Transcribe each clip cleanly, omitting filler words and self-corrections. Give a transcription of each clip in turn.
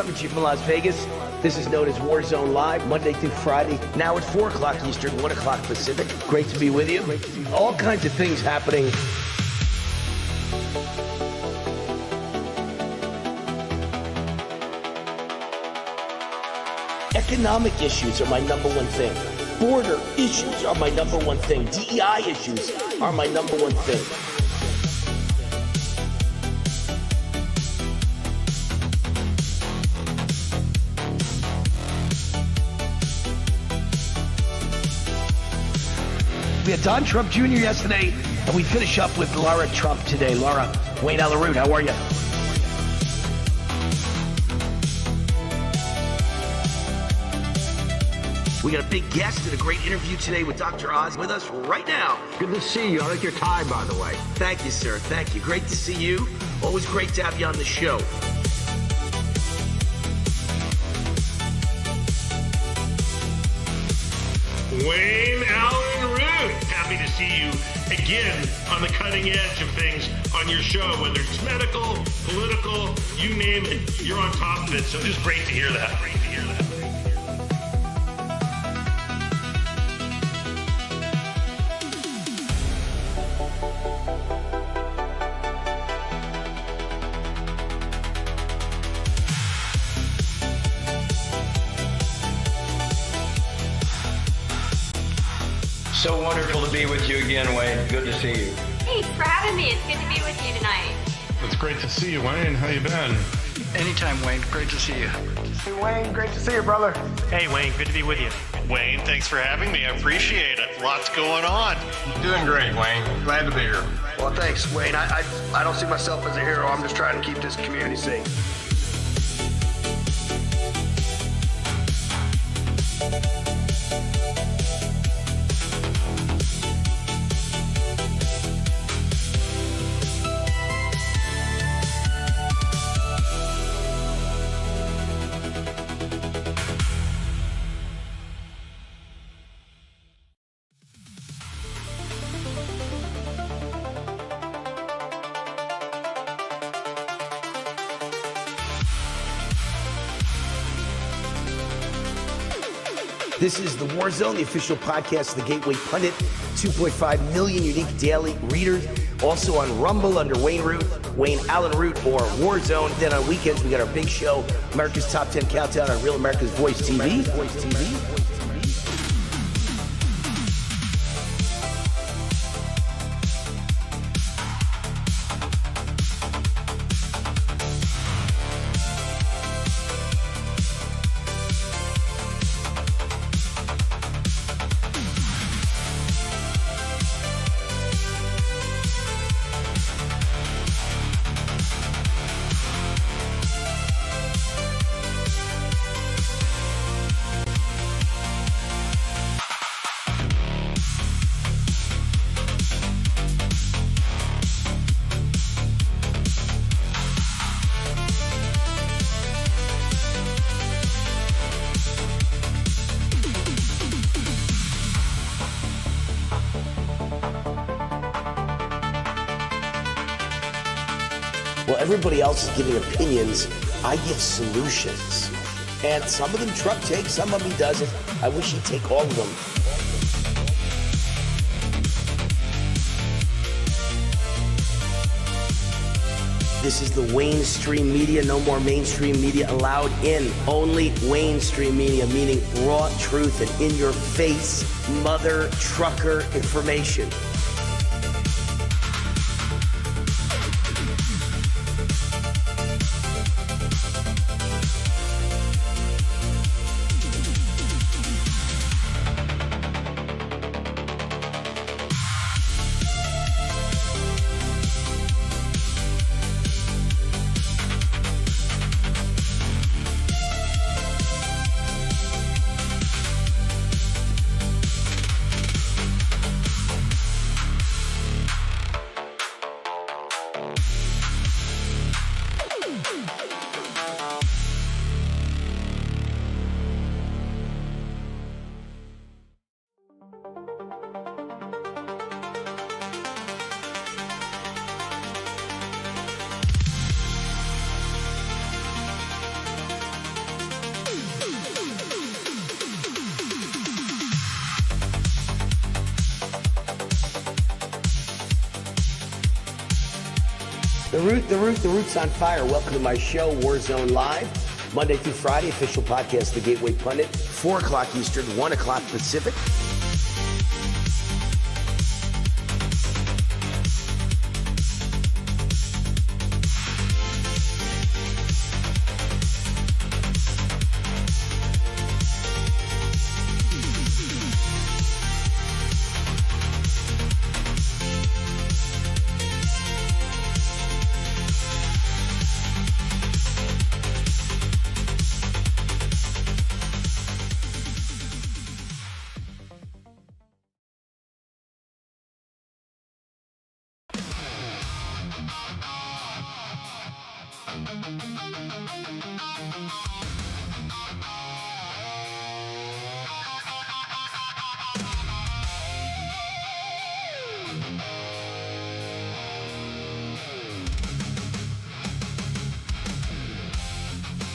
coming to you from Las Vegas. This is known as Warzone Live, Monday through Friday. Now it's 4 o'clock Eastern, 1 o'clock Pacific. Great to be with you. All kinds of things happening. Economic issues are my number one thing. Border issues are my number one thing. DEI issues are my number one thing. We had Don Trump Jr. yesterday, and we finish up with Laura Trump today. Laura, Wayne Allyn, how are you? We got a big guest and a great interview today with Dr. Oz with us right now. Good to see you. I like your tie, by the way. Thank you, sir. Thank you. Great to see you. Always great to have you on the show. Wayne Allyn Root. Happy to see you again on the cutting edge of things on your show, whether it's medical, political, you name it, you're on top of it. So just great to hear that. Great to hear that. So wonderful to be with you again, Wayne. Good to see you. Thanks for having me. It's good to be with you tonight. It's great to see you, Wayne. How you been? Anytime, Wayne. Great to see you. Hey, Wayne. Great to see you, brother. Hey, Wayne. Good to be with you. Wayne, thanks for having me. I appreciate it. Lots going on. Doing great, Wayne. Glad to be here. Well, thanks, Wayne. I don't see myself as a hero. I'm just trying to keep this community safe. This is The War Zone, the official podcast of the Gateway Pundit. 2.5 million unique daily readers. Also on Rumble under Wayne Allyn Root, or Warzone. Then on weekends, we got our big show, America's Top 10 Countdown on Real America's Voice TV. Well, everybody else is giving opinions. I give solutions. And some of them Trump takes, some of them he doesn't. I wish he'd take all of them. This is the Wayne Stream Media. No more mainstream media allowed in. Only Wayne Stream Media, meaning raw truth and in your face, mother trucker information. The Root's on fire. Welcome to my show, Warzone Live. Monday through Friday, official podcast, The Gateway Pundit. 4 o'clock Eastern, 1 o'clock Pacific.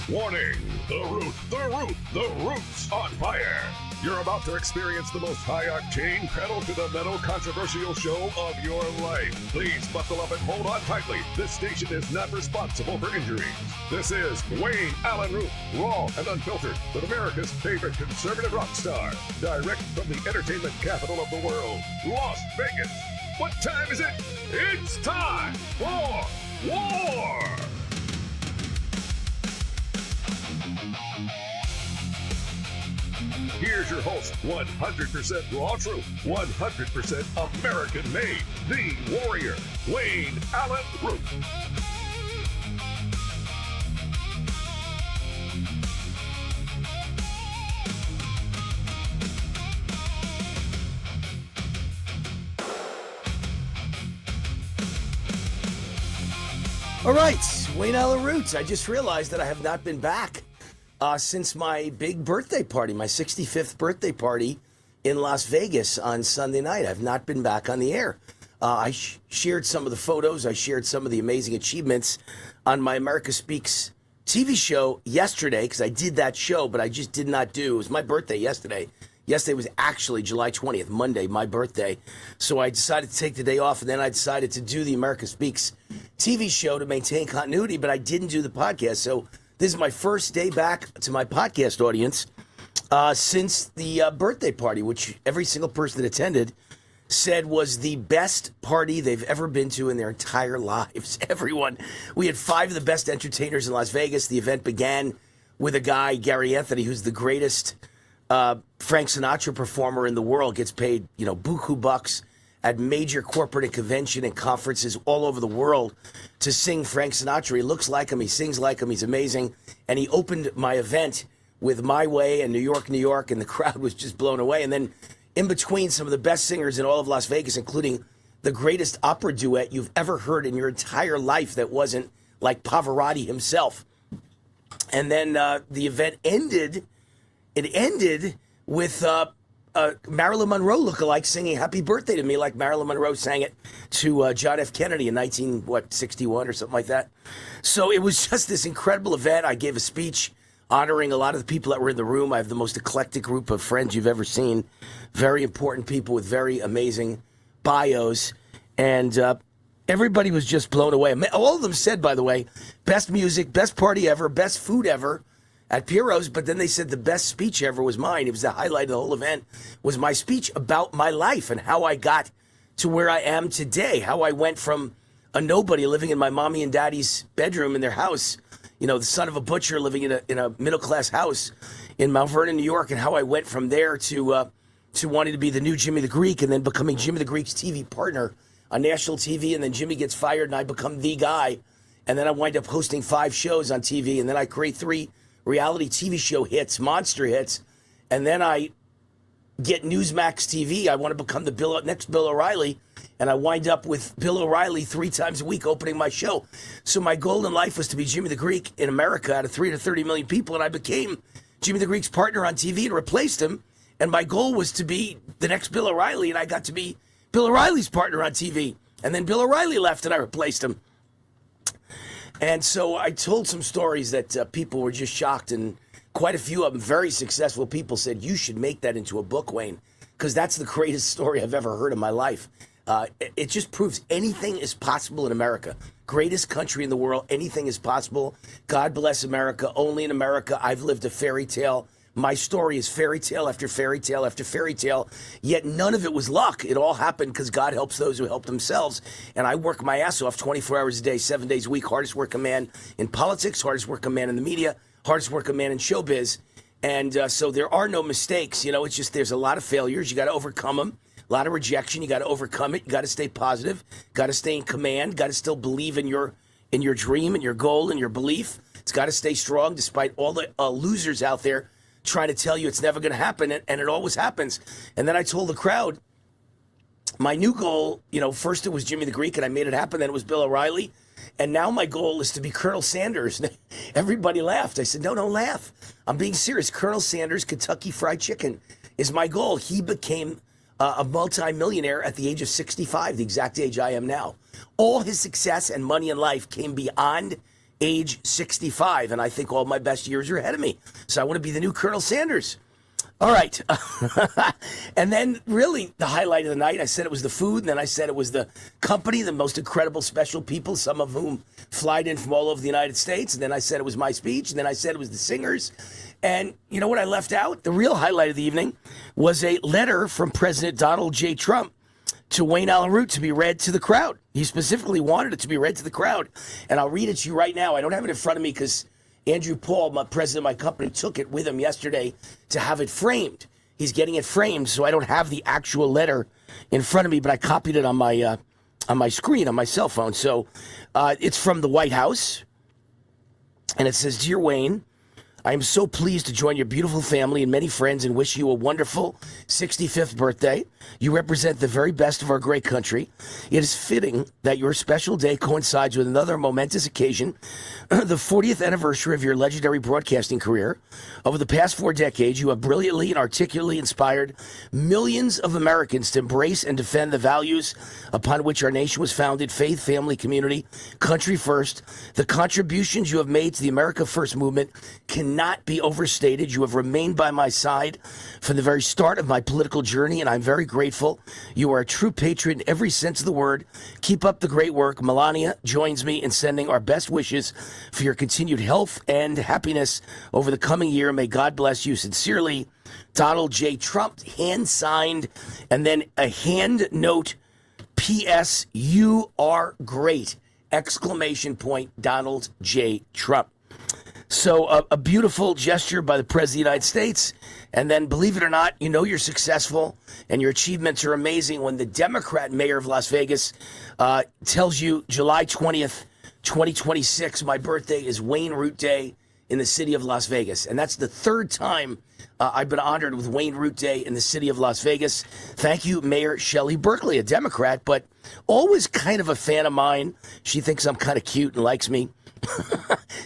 Warning! The Root's on fire! You're about to experience the most high-octane, pedal-to-the-metal controversial show of your life. Please buckle up and hold on tightly. This station is not responsible for injuries. This is Wayne Allyn Root, raw and unfiltered, with America's favorite conservative rock star, direct from the entertainment capital of the world, Las Vegas. What time is it? It's time for war! Here's your host, 100% raw truth, 100% American made, the warrior, Wayne Allyn Root. All right, Wayne Allyn Root. I just realized that I have not been back since my big birthday party, my 65th birthday party in Las Vegas on Sunday night. I've not been back on the air. I shared some of the photos. I shared some of the amazing achievements on my America Speaks TV show yesterday, because I did that show, but I just did not do. It was my birthday yesterday. Yesterday was actually July 20th, Monday, my birthday. So I decided to take the day off, and then I decided to do the America Speaks TV show to maintain continuity, but I didn't do the podcast. So this is my first day back to my podcast audience since the birthday party, which every single person that attended said was the best party they've ever been to in their entire lives. Everyone. We had 5 of the best entertainers in Las Vegas. The event began with a guy, Gary Anthony, who's the greatest Frank Sinatra performer in the world, gets paid, buku bucks at major corporate and convention and conferences all over the world to sing Frank Sinatra. He looks like him. He sings like him. He's amazing. And he opened my event with My Way and New York, New York, and the crowd was just blown away. And then in between, some of the best singers in all of Las Vegas, including the greatest opera duet you've ever heard in your entire life that wasn't like Pavarotti himself. And then the event ended. It ended with Marilyn Monroe lookalike singing "Happy Birthday" to me, like Marilyn Monroe sang it to John F. Kennedy in 1961 or something like that. So it was just this incredible event. I gave a speech honoring a lot of the people that were in the room. I have the most eclectic group of friends you've ever seen. Very important people with very amazing bios, and everybody was just blown away. All of them said, by the way, best music, best party ever, best food ever at Piero's, but then they said the best speech ever was mine. It was the highlight of the whole event, was my speech about my life and how I got to where I am today, how I went from a nobody living in my mommy and daddy's bedroom in their house, the son of a butcher living in a middle-class house in Mount Vernon, New York, and how I went from there to wanting to be the new Jimmy the Greek, and then becoming Jimmy the Greek's TV partner on national TV, and then Jimmy gets fired and I become the guy, and then I wind up hosting 5 shows on TV, and then I create 3 reality TV show hits, monster hits, and then I get Newsmax TV. I want to become the next Bill O'Reilly, and I wind up with Bill O'Reilly 3 times a week opening my show. So my goal in life was to be Jimmy the Greek in America out of 3 to 30 million people, and I became Jimmy the Greek's partner on TV and replaced him, and my goal was to be the next Bill O'Reilly, and I got to be Bill O'Reilly's partner on TV, and then Bill O'Reilly left and I replaced him. And so I told some stories that people were just shocked, and quite a few of them, very successful people, said, you should make that into a book, Wayne, because that's the greatest story I've ever heard in my life. It just proves anything is possible in America. greatest country in the world. Anything is possible. God bless America. Only in America. I've lived a fairy tale. My story is fairy tale after fairy tale after fairy tale, yet none of it was luck. It all happened because God helps those who help themselves. And I work my ass off 24 hours a day, 7 days a week. Hardest working man in politics, hardest working man in the media, hardest working man in showbiz. And so there are no mistakes. You know, it's just there's a lot of failures. You got to overcome them. A lot of rejection. You got to overcome it. You got to stay positive. Got to stay in command. Got to still believe in your dream and your goal and your belief. It's got to stay strong despite all the losers out there trying to tell you it's never going to happen, and it always happens. And then I told the crowd, my new goal, you know, first it was Jimmy the Greek, and I made it happen. Then it was Bill O'Reilly. And now my goal is to be Colonel Sanders. Everybody laughed. I said, no, don't laugh. I'm being serious. Colonel Sanders, Kentucky Fried Chicken is my goal. He became a multi-millionaire at the age of 65, the exact age I am now. All his success and money in life came beyond age 65, and I think all my best years are ahead of me. So I want to be the new Colonel Sanders. All right. And then really the highlight of the night, I said it was the food, and then I said it was the company, the most incredible special people, some of whom fly in from all over the United States. And then I said it was my speech, and then I said it was the singers. And you know what I left out? The real highlight of the evening was a letter from President Donald J. Trump to Wayne Allyn Root to be read to the crowd. He specifically wanted it to be read to the crowd. And I'll read it to you right now. I don't have it in front of me because Andrew Paul, my president of my company, took it with him yesterday to have it framed. He's getting it framed, so I don't have the actual letter in front of me, but I copied it on my screen, on my cell phone. So it's from the White House, and it says, Dear Wayne, I am so pleased to join your beautiful family and many friends and wish you a wonderful 65th birthday. You represent the very best of our great country. It is fitting that your special day coincides with another momentous occasion, the 40th anniversary of your legendary broadcasting career. Over the past 4 decades, you have brilliantly and articulately inspired millions of Americans to embrace and defend the values upon which our nation was founded: faith, family, community, country first. The contributions you have made to the America First movement cannot be overstated. You have remained by my side from the very start of my political journey, and I'm very grateful. You are a true patriot in every sense of the word. Keep up the great work. Melania joins me in sending our best wishes for your continued health and happiness over the coming year. May God bless you. Sincerely, Donald J. Trump, hand signed, and then a hand note, P.S. You are great! Exclamation point, Donald J. Trump. So a beautiful gesture by the President of the United States. And then, believe it or not, you know you're successful and your achievements are amazing when the Democrat mayor of Las Vegas tells you July 20th, 2026, my birthday is Wayne Root Day in the city of Las Vegas. And that's the third time I've been honored with Wayne Root Day in the city of Las Vegas. Thank you, Mayor Shelley Berkeley, a Democrat, but always kind of a fan of mine. She thinks I'm kind of cute and likes me.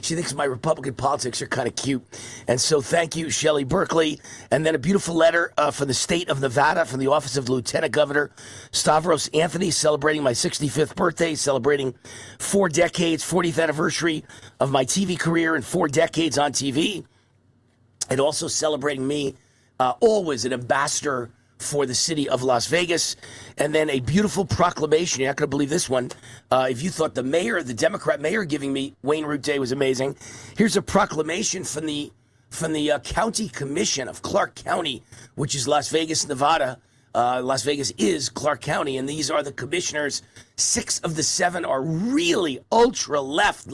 She thinks my Republican politics are kind of cute. And so thank you, Shelley Berkeley. And then a beautiful letter from the state of Nevada, from the office of Lieutenant Governor Stavros Anthony, celebrating my 65th birthday, celebrating 4 decades, 40th anniversary of my TV career and 4 decades on TV. And also celebrating me, always an ambassador for the city of Las Vegas. And then a beautiful proclamation. You're not going to believe this one. If you thought the mayor, the Democrat mayor giving me Wayne Root Day was amazing, here's a proclamation from the County Commission of Clark County, which is Las Vegas, Nevada. Las Vegas is Clark County, and these are the commissioners. 6 of the 7 are really ultra left,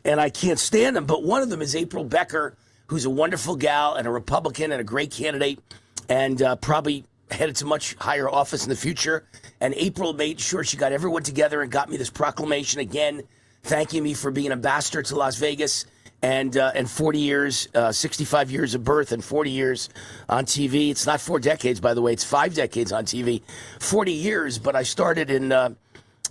and I can't stand them. But one of them is April Becker, who's a wonderful gal and a Republican and a great candidate, and probably headed to much higher office in the future. And April made sure she got everyone together and got me this proclamation again, thanking me for being an ambassador to Las Vegas and 40 years, 65 years of birth and 40 years on TV. It's not 4 decades, by the way. It's 5 decades on TV. 40 years, but I started in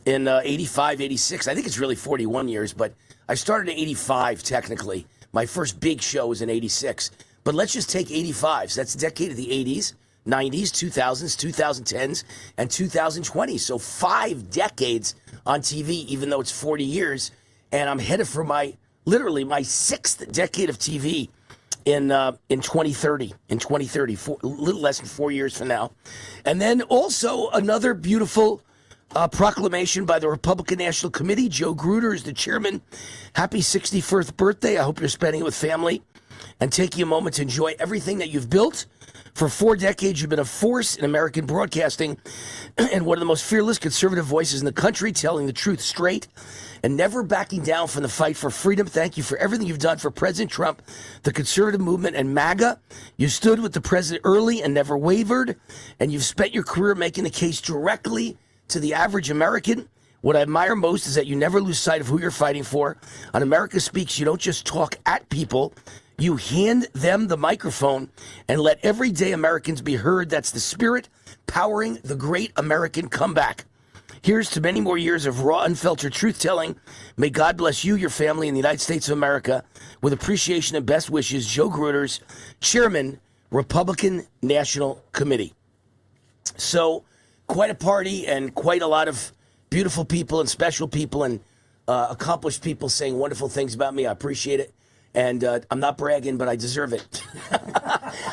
85, 86. I think it's really 41 years, but I started in 85, technically. My first big show was in 86. But let's just take 85. So that's the decade of the 80s, 90s, 2000s, 2010s, and 2020. So 5 decades on TV, even though it's 40 years. And I'm headed for literally my 6th decade of TV in 2030. In 2030, a little less than 4 years from now. And then also another beautiful Proclamation by the Republican National Committee. Joe Gruder is the chairman. Happy 61st birthday. I hope you're spending it with family and taking a moment to enjoy everything that you've built. For 4 decades, you've been a force in American broadcasting and one of the most fearless conservative voices in the country, telling the truth straight and never backing down from the fight for freedom. Thank you for everything you've done for President Trump, the conservative movement, and MAGA. You stood with the president early and never wavered, and you've spent your career making the case directly to the average American. What I admire most is that you never lose sight of who you're fighting for. On America Speaks, you don't just talk at people. You hand them the microphone and let everyday Americans be heard. That's the spirit powering the great American comeback. Here's to many more years of raw, unfiltered truth-telling. May God bless you, your family, and the United States of America. With appreciation and best wishes, Joe Gruders, Chairman, Republican National Committee. So, quite a party and quite a lot of beautiful people and special people and accomplished people saying wonderful things about me. I appreciate it. And I'm not bragging, but I deserve it.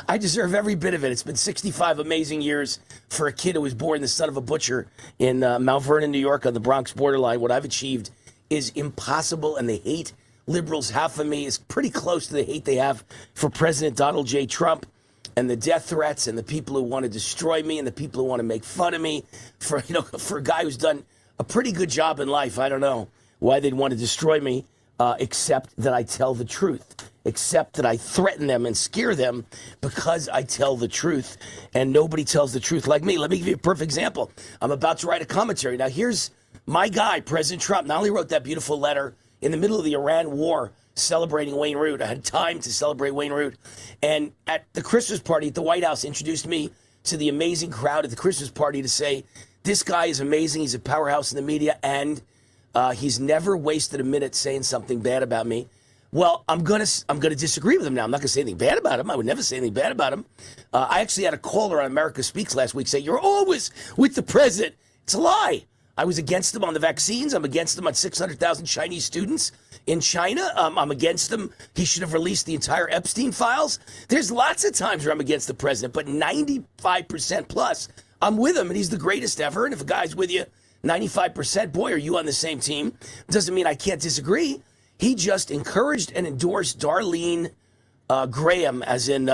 I deserve every bit of it. It's been 65 amazing years for a kid who was born the son of a butcher in Mount Vernon, New York, on the Bronx borderline. What I've achieved is impossible, and the hate liberals have for me is pretty close to the hate they have for President Donald J. Trump, and the death threats and the people who want to destroy me and the people who want to make fun of me for a guy who's done a pretty good job in life. I don't know why they'd want to destroy me. Except that I tell the truth, except that I threaten them and scare them because I tell the truth, and nobody tells the truth like me. Let me give you a perfect example. I'm about to write a commentary. Now, here's my guy, President Trump. Not only wrote that beautiful letter in the middle of the Iran war celebrating Wayne Root. I had time to celebrate Wayne Root. And at the Christmas party at the White House, introduced me to the amazing crowd at the Christmas party to say, this guy is amazing. He's a powerhouse in the media, and he's never wasted a minute saying something bad about me. Well, I'm gonna disagree with him now. I'm not gonna say anything bad about him. I would never say anything bad about him. I actually had a caller on America Speaks last week say, you're always with the president. It's a lie. I was against him on the vaccines. I'm against him on 600,000 Chinese students in China. I'm against him. He should have released the entire Epstein files. There's lots of times where I'm against the president, but 95% plus, I'm with him, and he's the greatest ever. And if a guy's with you 95%, boy, are you on the same team. Doesn't mean I can't disagree. He just encouraged and endorsed Darlene Graham, as in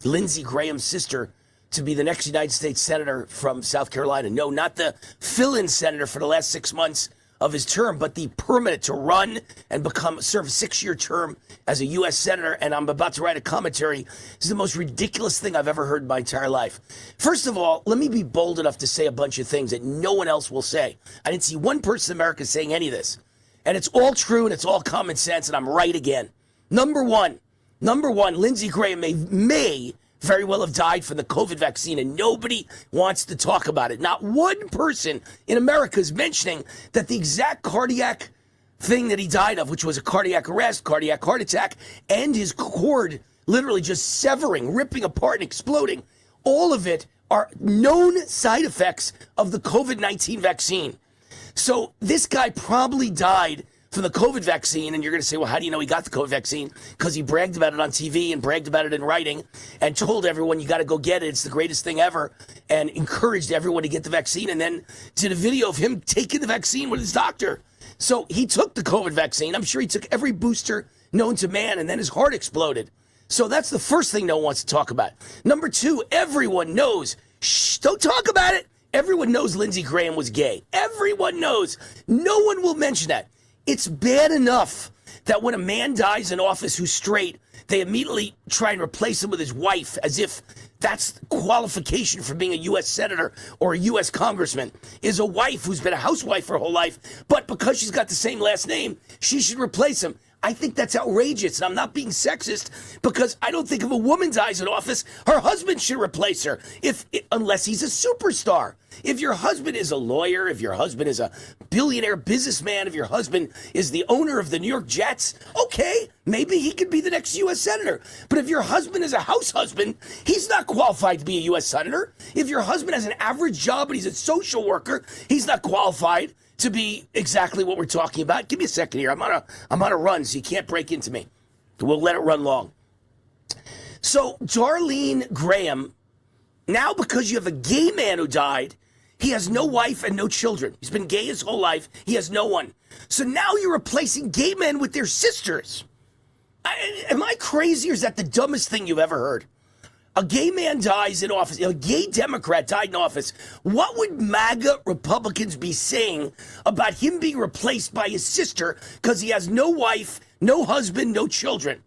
Lindsey Graham's sister, to be the next United States Senator from South Carolina. No, not the fill-in senator for the last 6 months of his term, but the permanent to run and serve a 6-year term as a U.S. Senator. And I'm about to write a commentary. This is the most ridiculous thing I've ever heard in my entire life. First of all, let me be bold enough to say a bunch of things that no one else will say. I didn't see one person in America saying any of this. And it's all true and it's all common sense, and I'm right again. Number one, Lindsey Graham may very well have died from the COVID vaccine, and nobody wants to talk about it. Not one person in America is mentioning that the exact cardiac thing that he died of, which was a cardiac arrest, cardiac heart attack, and his cord literally just severing, ripping apart, and exploding, all of it are known side effects of the COVID-19 vaccine. So this guy probably died from the COVID vaccine, and you're going to say, well, how do you know he got the COVID vaccine? Because he bragged about it on TV and bragged about it in writing and told everyone, you got to go get it. It's the greatest thing ever, and encouraged everyone to get the vaccine, and then did a video of him taking the vaccine with his doctor. So he took the COVID vaccine. I'm sure he took every booster known to man, and then his heart exploded. So that's the first thing no one wants to talk about. Number two, everyone knows. Shh, don't talk about it. Everyone knows Lindsey Graham was gay. Everyone knows. No one will mention that. It's bad enough that when a man dies in office who's straight, they immediately try and replace him with his wife as if that's qualification for being a U.S. senator or a U.S. congressman, is a wife who's been a housewife her whole life, but because she's got the same last name, she should replace him. I think that's outrageous, and I'm not being sexist, because I don't think if a woman dies in office, her husband should replace her, unless he's a superstar. If your husband is a lawyer, if your husband is a billionaire businessman, if your husband is the owner of the New York Jets, okay, maybe he could be the next U.S. senator. But if your husband is a house husband, he's not qualified to be a U.S. senator. If your husband has an average job and he's a social worker, he's not qualified to be exactly what we're talking about. Give me a second here. I'm on a run, so you can't break into me. We'll let it run long. So Darlene Graham, now because you have a gay man who died, He has no wife and no children. He's been gay his whole life. He has no one. So now you're replacing gay men with their sisters. Am I crazy, or is that the dumbest thing you've ever heard? A gay man dies in office. A gay Democrat died in office. What would MAGA Republicans be saying about him being replaced by his sister because he has no wife, no husband, no children?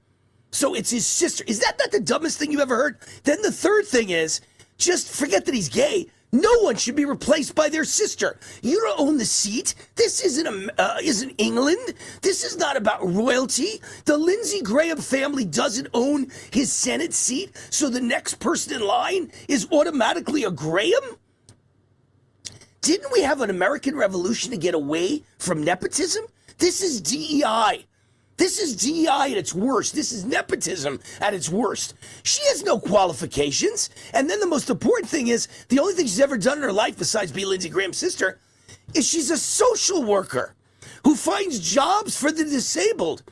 So it's his sister. Is that not the dumbest thing you've ever heard? Then the third thing is, just forget that he's gay. No one should be replaced by their sister. You don't own the seat. This isn't England. This is not about royalty. The Lindsey Graham family doesn't own his Senate seat, so the next person in line is automatically a Graham? Didn't we have an American Revolution to get away from nepotism? This is DEI. This is DEI at its worst. This is nepotism at its worst. She has no qualifications. And then the most important thing is, the only thing she's ever done in her life besides be Lindsey Graham's sister is she's a social worker who finds jobs for the disabled.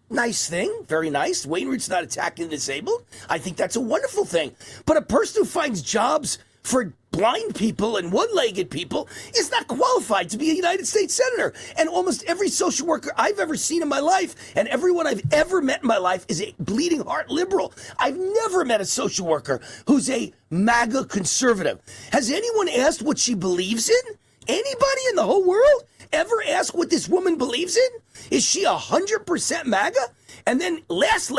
Nice thing. Very nice. Wayne Root's not attacking the disabled. I think that's a wonderful thing. But a person who finds jobs for blind people and one-legged people is not qualified to be a United States Senator. And almost every social worker I've ever seen in my life, and everyone I've ever met in my life, is a bleeding heart liberal. I've never met a social worker who's a MAGA conservative. Has anyone asked what she believes in? Anybody in the whole world ever ask what this woman believes in? Is she 100% MAGA? And then last,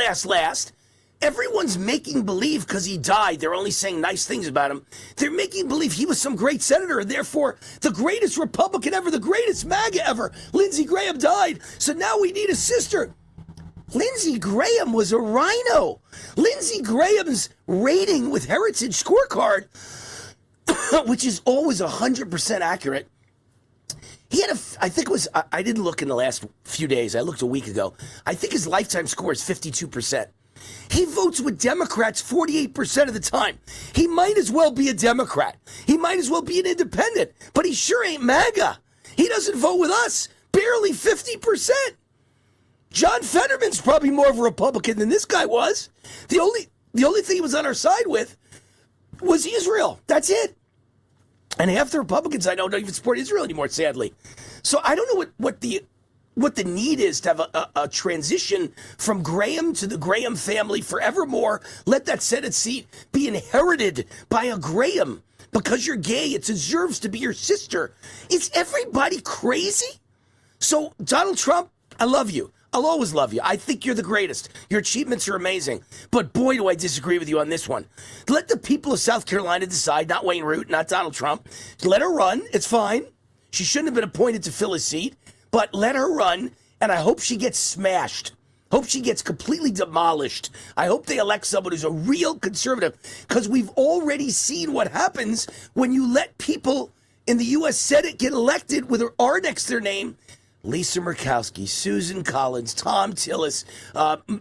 everyone's making believe because he died. They're only saying nice things about him. They're making believe he was some great senator, and therefore the greatest Republican ever, the greatest MAGA ever. Lindsey Graham died, so now we need a sister. Lindsey Graham was a rhino. Lindsey Graham's rating with Heritage Scorecard, which is always 100% accurate. He had I think it was, I didn't look in the last few days. I looked a week ago. I think his lifetime score is 52%. He votes with Democrats 48% of the time. He might as well be a Democrat. He might as well be an independent, but he sure ain't MAGA. He doesn't vote with us. Barely 50%. John Fetterman's probably more of a Republican than this guy was. The only thing he was on our side with was Israel. That's it. And half the Republicans I know don't even support Israel anymore, sadly. So I don't know what the need is to have a transition from Graham to the Graham family forevermore. Let that Senate seat be inherited by a Graham. Because you're gay, it deserves to be your sister. Is everybody crazy? So, Donald Trump, I love you. I'll always love you. I think you're the greatest. Your achievements are amazing. But boy, do I disagree with you on this one. Let the people of South Carolina decide, not Wayne Root, not Donald Trump. Let her run. It's fine. She shouldn't have been appointed to fill his seat. But let her run, and I hope she gets smashed. Hope she gets completely demolished. I hope they elect someone who's a real conservative, because we've already seen what happens when you let people in the U.S. Senate get elected with an R next to their name. Lisa Murkowski, Susan Collins, Tom Tillis,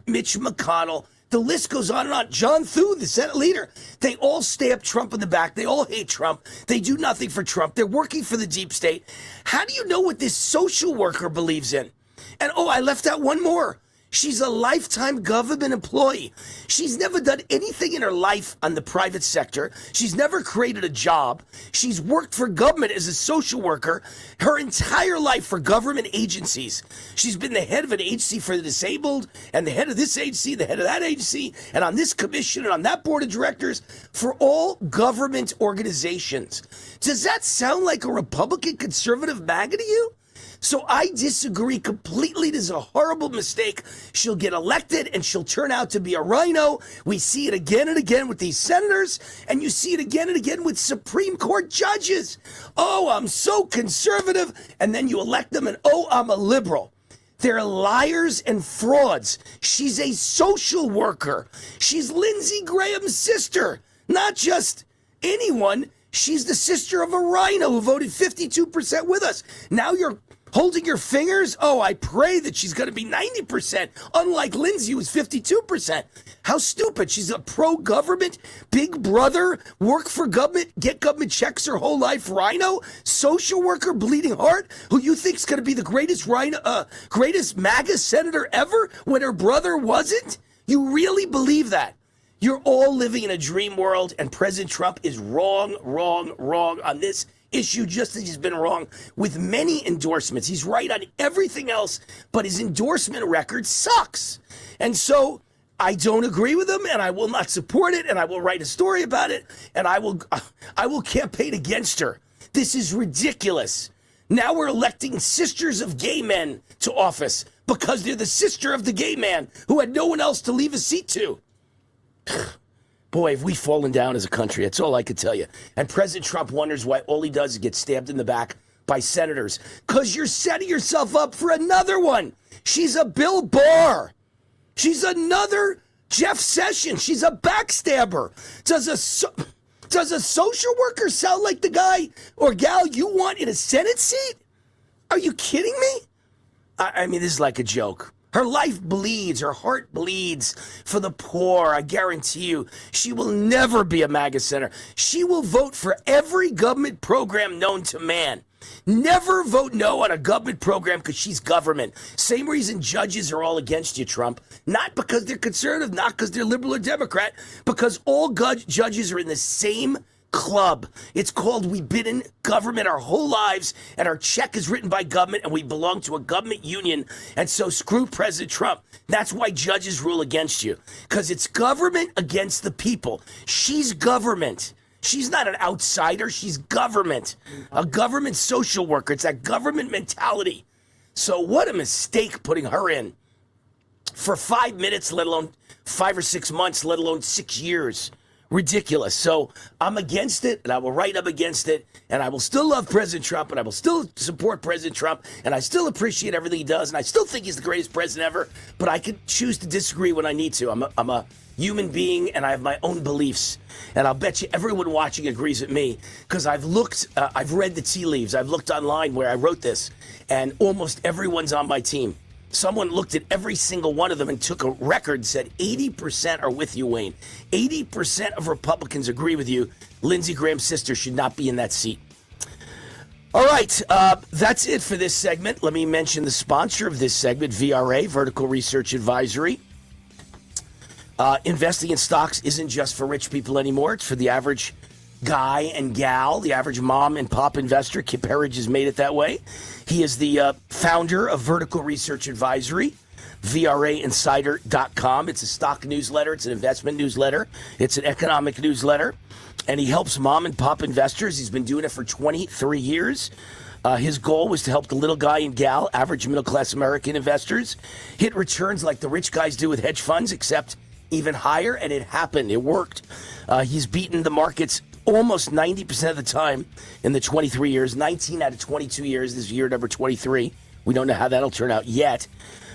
Mitch McConnell. The list goes on and on. John Thune, the Senate leader. They all stab Trump in the back. They all hate Trump. They do nothing for Trump. They're working for the deep state. How do you know what this social worker believes in? And I left out one more. She's a lifetime government employee. She's never done anything in her life on the private sector. She's never created a job. She's worked for government as a social worker her entire life for government agencies. She's been the head of an agency for the disabled, and the head of this agency, the head of that agency, and on this commission and on that board of directors for all government organizations. Does that sound like a Republican conservative MAGA to you? So I disagree completely. This is a horrible mistake. She'll get elected and she'll turn out to be a rhino. We see it again and again with these senators, and you see it again and again with Supreme Court judges. Oh, I'm so conservative. And then you elect them and, oh, I'm a liberal. They're liars and frauds. She's a social worker. She's Lindsey Graham's sister, not just anyone. She's the sister of a rhino who voted 52% with us. Now you're holding your fingers? Oh, I pray that she's going to be 90%, unlike Lindsey, who was 52%. How stupid. She's a pro-government, big brother, work for government, get government checks her whole life, rhino, social worker, bleeding heart, who you think is going to be the greatest rhino, greatest MAGA senator ever when her brother wasn't? You really believe that? You're all living in a dream world, and President Trump is wrong on this issue, just as he's been wrong with many endorsements. He's right on everything else, but his endorsement record sucks. And so I don't agree with him, and I will not support it, and I will write a story about it, and I will campaign against her. This is ridiculous. Now we're electing sisters of gay men to office because they're the sister of the gay man who had no one else to leave a seat to. Boy, have we fallen down as a country. That's all I could tell you. And President Trump wonders why all he does is get stabbed in the back by senators. Because you're setting yourself up for another one. She's a Bill Barr. She's another Jeff Sessions. She's a backstabber. Does a social worker sound like the guy or gal you want in a Senate seat? Are you kidding me? I mean, this is like a joke. Her life bleeds. Her heart bleeds for the poor. I guarantee you, she will never be a MAGA senator. She will vote for every government program known to man. Never vote no on a government program because she's government. Same reason judges are all against you, Trump. Not because they're conservative, not because they're liberal or Democrat, because all judges are in the same club. It's called we've been in government our whole lives, and our check is written by government, and we belong to a government union, and so screw President Trump. That's why judges rule against you, because it's government against the people. She's government. She's not an outsider. She's government, a government social worker. It's that government mentality. So what a mistake putting her in for 5 minutes, let alone 5 or 6 months, let alone 6 years. Ridiculous. So I'm against it, and I will write up against it, and I will still love President Trump, and I will still support President Trump, and I still appreciate everything he does, and I still think he's the greatest president ever, but I could choose to disagree when I need to. I'm a human being, and I have my own beliefs, and I'll bet you everyone watching agrees with me, because I've read the tea leaves. I've looked online where I wrote this, and almost everyone's on my team. Someone looked at every single one of them and took a record and said 80% are with you, Wayne. 80% of Republicans agree with you. Lindsey Graham's sister should not be in that seat. All right, that's it for this segment. Let me mention the sponsor of this segment, VRA, Vertical Research Advisory. Investing in stocks isn't just for rich people anymore. It's for the average guy and gal, the average mom and pop investor. Kip Herridge has made it that way. He is the founder of Vertical Research Advisory, VRAinsider.com. It's a stock newsletter. It's an investment newsletter. It's an economic newsletter. And he helps mom and pop investors. He's been doing it for 23 years. His goal was to help the little guy and gal, average middle-class American investors, hit returns like the rich guys do with hedge funds, except even higher, and it happened. It worked. He's beaten the markets almost 90% of the time in the 23 years, 19 out of 22 years. This is year number 23. We don't know how that'll turn out yet.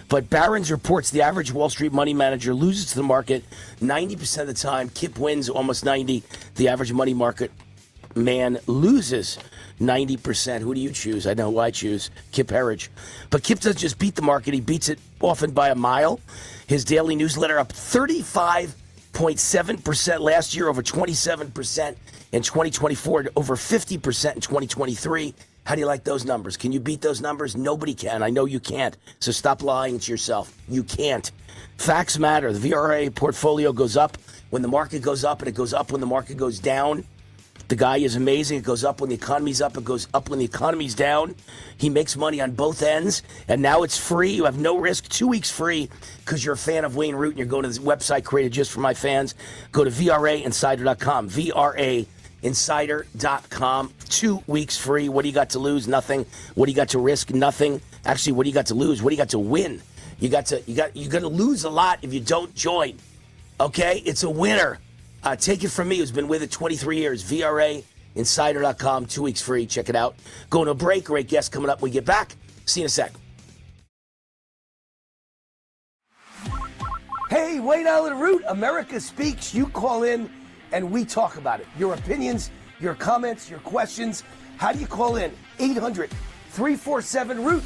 But Barron's reports the average Wall Street money manager loses to the market 90% of the time. Kip wins almost 90. The average money market man loses 90%. Who do you choose? I know who I choose. Kip Herridge. But Kip doesn't just beat the market. He beats it often by a mile. His daily newsletter up 35.7% last year, over 27% in 2024, over 50% in 2023. How do you like those numbers? Can you beat those numbers? Nobody can. I know you can't. So stop lying to yourself. You can't. Facts matter. The VRA portfolio goes up when the market goes up, and it goes up when the market goes down. The guy is amazing. It goes up when the economy's up. It goes up when the economy's down. He makes money on both ends. And now it's free. You have no risk. 2 weeks free because you're a fan of Wayne Root and you're going to this website created just for my fans. Go to VRAinsider.com. VRAinsider.com. 2 weeks free. What do you got to lose? Nothing. What do you got to risk? Nothing. Actually, what do you got to lose? What do you got to win? You're going to lose a lot if you don't join. Okay? It's a winner. Take it from me, who's been with it 23 years. VRAinsider.com, 2 weeks free. Check it out. Going to a break. Great guest coming up when we get back. See you in a sec. Hey, Wayne Allyn Root, America Speaks. You call in and we talk about it. Your opinions, your comments, your questions. How do you call in? 800-347-ROOT.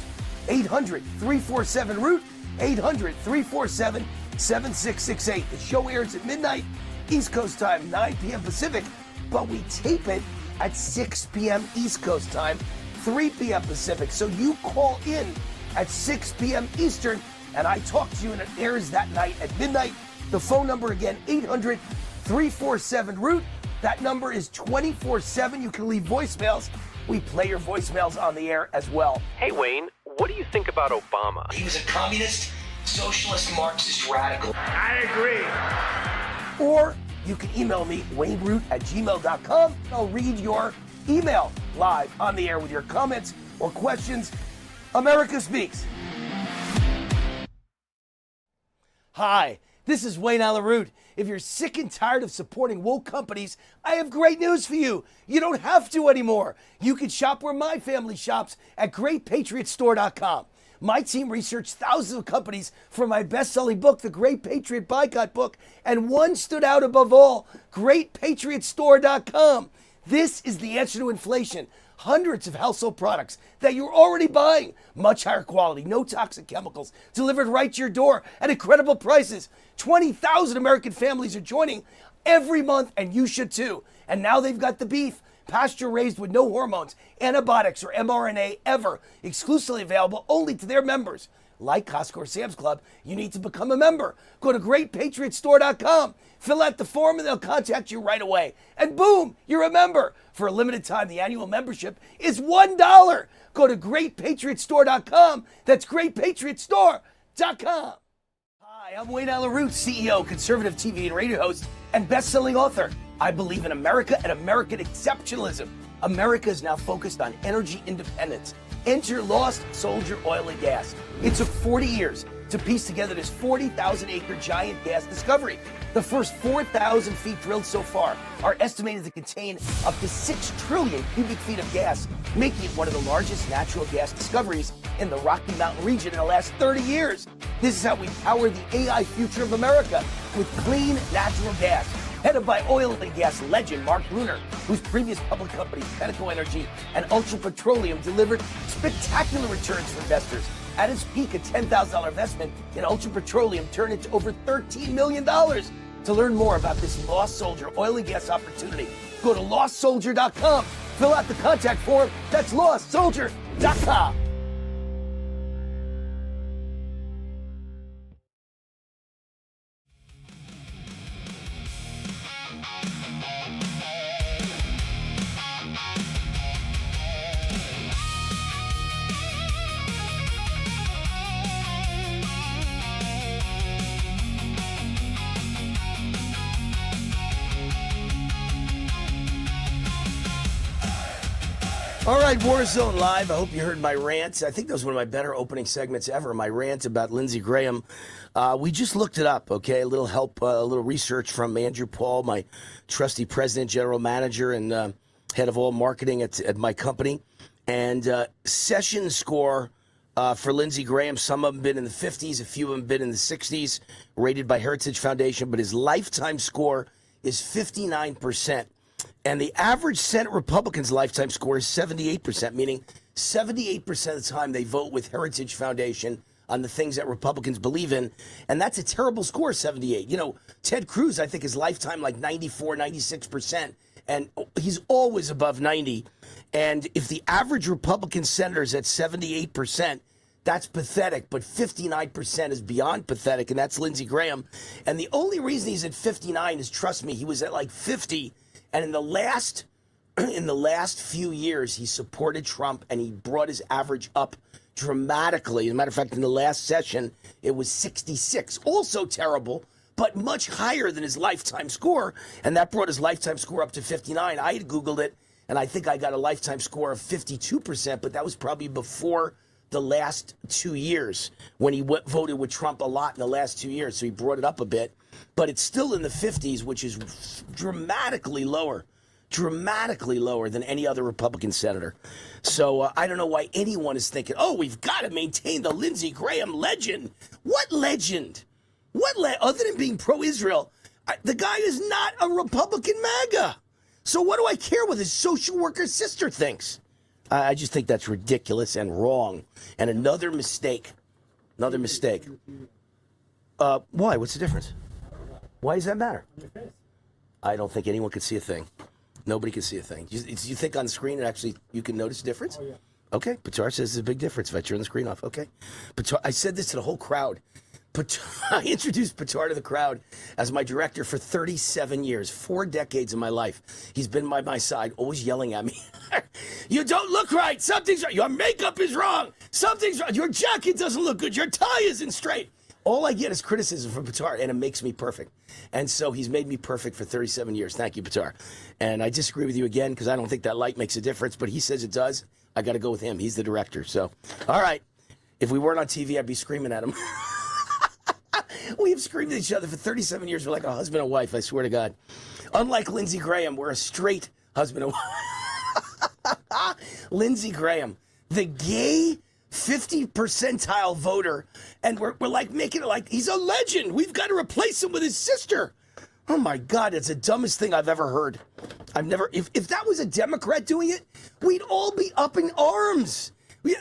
800-347-ROOT. 800-347-7668. The show airs at midnight. East Coast time, 9 p.m. Pacific, but we tape it at 6 p.m. East Coast time, 3 p.m. Pacific. So you call in at 6 p.m. Eastern, and I talk to you, and it airs that night at midnight. The phone number again, 800-347-ROOT. That number is 24/7. You can leave voicemails we play your voicemails on the air as well. Hey, Wayne, what do you think about Obama? He was a communist, socialist, Marxist radical. I agree. Or you can email me, wayneroot@gmail.com. I'll read your email live on the air with your comments or questions. America speaks. Hi, this is Wayne Allyn. If you're sick and tired of supporting woke companies, I have great news for you. You don't have to anymore. You can shop where my family shops at GreatPatriotStore.com. My team researched thousands of companies for my best-selling book, The Great Patriot Boycott Book, and one stood out above all, GreatPatriotStore.com. This is the answer to inflation. Hundreds of household products that you're already buying. Much higher quality, no toxic chemicals, delivered right to your door at incredible prices. 20,000 American families are joining every month, and you should too. And now they've got the beef, pasture raised with no hormones, antibiotics, or mRNA ever, exclusively available only to their members. Like Costco or Sam's Club, you need to become a member. Go to GreatPatriotStore.com, fill out the form, and they'll contact you right away. And boom, you're a member. For a limited time, the annual membership is $1. Go to GreatPatriotStore.com. That's GreatPatriotStore.com. Hi, I'm Wayne Allyn, CEO, conservative TV and radio host, and best-selling author. I believe in America and American exceptionalism. America is now focused on energy independence. Enter Lost Soldier Oil and Gas. It took 40 years to piece together this 40,000-acre giant gas discovery. The first 4,000 feet drilled so far are estimated to contain up to 6 trillion cubic feet of gas, making it one of the largest natural gas discoveries in the Rocky Mountain region in the last 30 years. This is how we power the AI future of America with clean natural gas. Headed by oil and gas legend Mark Bruner, whose previous public companies, Pinnacle Energy and Ultra Petroleum, delivered spectacular returns for investors. At its peak, a $10,000 investment in Ultra Petroleum turned into over $13 million. To learn more about this Lost Soldier oil and gas opportunity, go to LostSoldier.com. Fill out the contact form. That's LostSoldier.com. All right, Warzone Live. I hope you heard my rant. I think that was one of my better opening segments ever, my rant about Lindsey Graham. We just looked it up, okay? A little help, a little research from Andrew Paul, my trusty president, general manager, and head of all marketing at my company. And session score for Lindsey Graham, some of them been in the 50s, a few of them been in the 60s, rated by Heritage Foundation, but his lifetime score is 59%. And the average Senate Republican's lifetime score is 78%, meaning 78% of the time they vote with Heritage Foundation on the things that Republicans believe in. And that's a terrible score, 78. You know, Ted Cruz, I think, his lifetime like 94, 96%. And he's always above 90. And if the average Republican senator is at 78%, that's pathetic. But 59% is beyond pathetic, and that's Lindsey Graham. And the only reason he's at 59 is, trust me, he was at like 50. And in the last few years, he supported Trump, and he brought his average up dramatically. As a matter of fact, in the last session, it was 66. Also terrible, but much higher than his lifetime score. And that brought his lifetime score up to 59. I had Googled it, and I think I got a lifetime score of 52%, but that was probably before the last 2 years when he voted with Trump a lot in the last 2 years. So he brought it up a bit. But it's still in the 50s, which is dramatically lower than any other Republican senator. So I don't know why anyone is thinking, oh, we've got to maintain the Lindsey Graham legend. What legend? Other than being pro-Israel, the guy is not a Republican MAGA. So what do I care what his social worker sister thinks? I just think that's ridiculous and wrong. And another mistake. Why? What's the difference? Why does that matter? I don't think anyone could see a thing. Nobody can see a thing. You think on the screen actually you can notice a difference? Oh, yeah. Okay. Patar says there's a big difference if I turn the screen off. Okay. Patar, I said this to the whole crowd. I introduced Patar to the crowd as my director for 37 years, 4 decades of my life. He's been by my side, always yelling at me. You don't look right. Something's wrong. Your makeup is wrong. Something's wrong. Your jacket doesn't look good. Your tie isn't straight. All I get is criticism from Patar, and it makes me perfect. And so he's made me perfect for 37 years. Thank you, Patar. And I disagree with you again because I don't think that light makes a difference, but he says it does. I got to go with him. He's the director. So, all right. If we weren't on TV, I'd be screaming at him. We have screamed at each other for 37 years. We're like a husband and wife, I swear to God. Unlike Lindsey Graham, we're a straight husband and wife. Lindsey Graham, the gay 50 percentile voter, and we're like making it like he's a legend. We've got to replace him with his sister. Oh my God, it's the dumbest thing I've ever heard. If that was a Democrat doing it, we'd all be up in arms.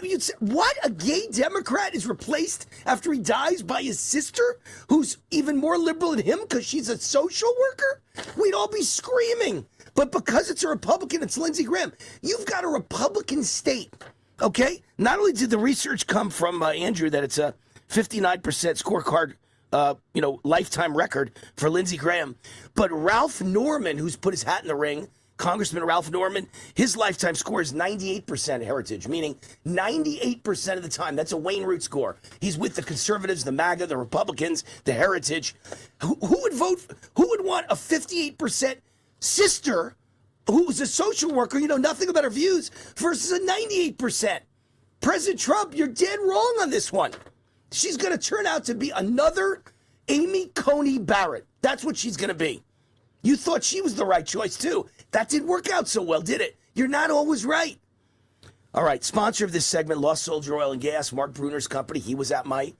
You'd say, what? A gay Democrat is replaced after he dies by his sister, who's even more liberal than him because she's a social worker? We'd all be screaming. But because it's a Republican, it's Lindsey Graham. You've got a Republican state, okay? Not only did the research come from Andrew that it's a 59% scorecard, lifetime record for Lindsey Graham, but Ralph Norman, who's put his hat in the ring, Congressman Ralph Norman, his lifetime score is 98% heritage, meaning 98% of the time. That's a Wayne Root score. He's with the conservatives, the MAGA, the Republicans, the heritage. Who would vote? Who would want a 58% sister who's a social worker, nothing about her views, versus a 98%? President Trump, you're dead wrong on this one. She's going to turn out to be another Amy Coney Barrett. That's what she's going to be. You thought she was the right choice, too. That didn't work out so well, did it? You're not always right. All right, sponsor of this segment, Lost Soldier Oil and Gas, Mark Bruner's company. He was at my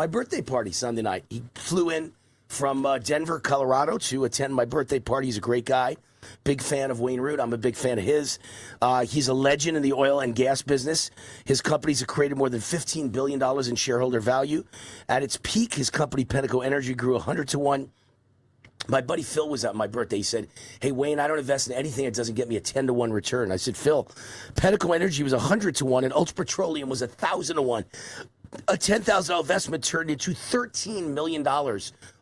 birthday party Sunday night. He flew in from Denver, Colorado to attend my birthday party. He's a great guy. Big fan of Wayne Root. I'm a big fan of his. He's a legend in the oil and gas business. His companies have created more than $15 billion in shareholder value. At its peak, his company, Pinnacle Energy, grew 100 to 1. My buddy Phil was at my birthday. He said, hey, Wayne, I don't invest in anything that doesn't get me a 10 to 1 return. I said, Phil, Pinnacle Energy was 100 to 1 and Ultra Petroleum was 1,000 to 1. A $10,000 investment turned into $13 million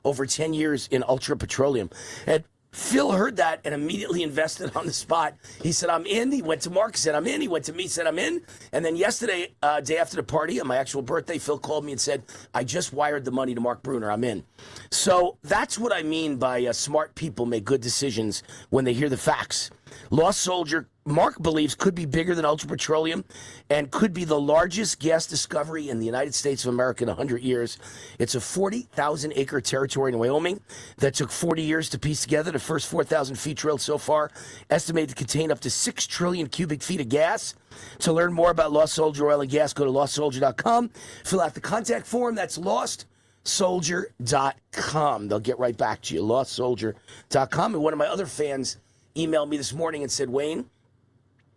over 10 years in Ultra Petroleum. And Phil heard that and immediately invested on the spot. He said, I'm in. He went to Mark, said, I'm in. He went to me, said, I'm in. And then yesterday, day after the party, on my actual birthday, Phil called me and said, I just wired the money to Mark Bruner. I'm in. So that's what I mean by smart people make good decisions when they hear the facts. Lost Soldier, Mark believes, could be bigger than Ultra Petroleum and could be the largest gas discovery in the United States of America in 100 years. It's a 40,000-acre territory in Wyoming that took 40 years to piece together. The first 4,000 feet drilled so far, estimated to contain up to 6 trillion cubic feet of gas. To learn more about Lost Soldier Oil and Gas, go to lostsoldier.com. Fill out the contact form. That's lostsoldier.com. They'll get right back to you, lostsoldier.com. And one of my other fans emailed me this morning and said, Wayne,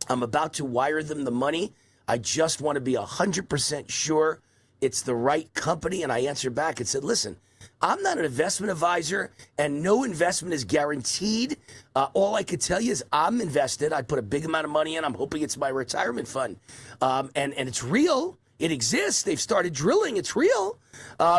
I'm about to wire them the money. I just want to be 100% sure it's the right company. And I answered back and said, listen, I'm not an investment advisor and no investment is guaranteed. All I could tell you is I'm invested. I put a big amount of money in. I'm hoping it's my retirement fund. And it's real. It exists. They've started drilling. It's real.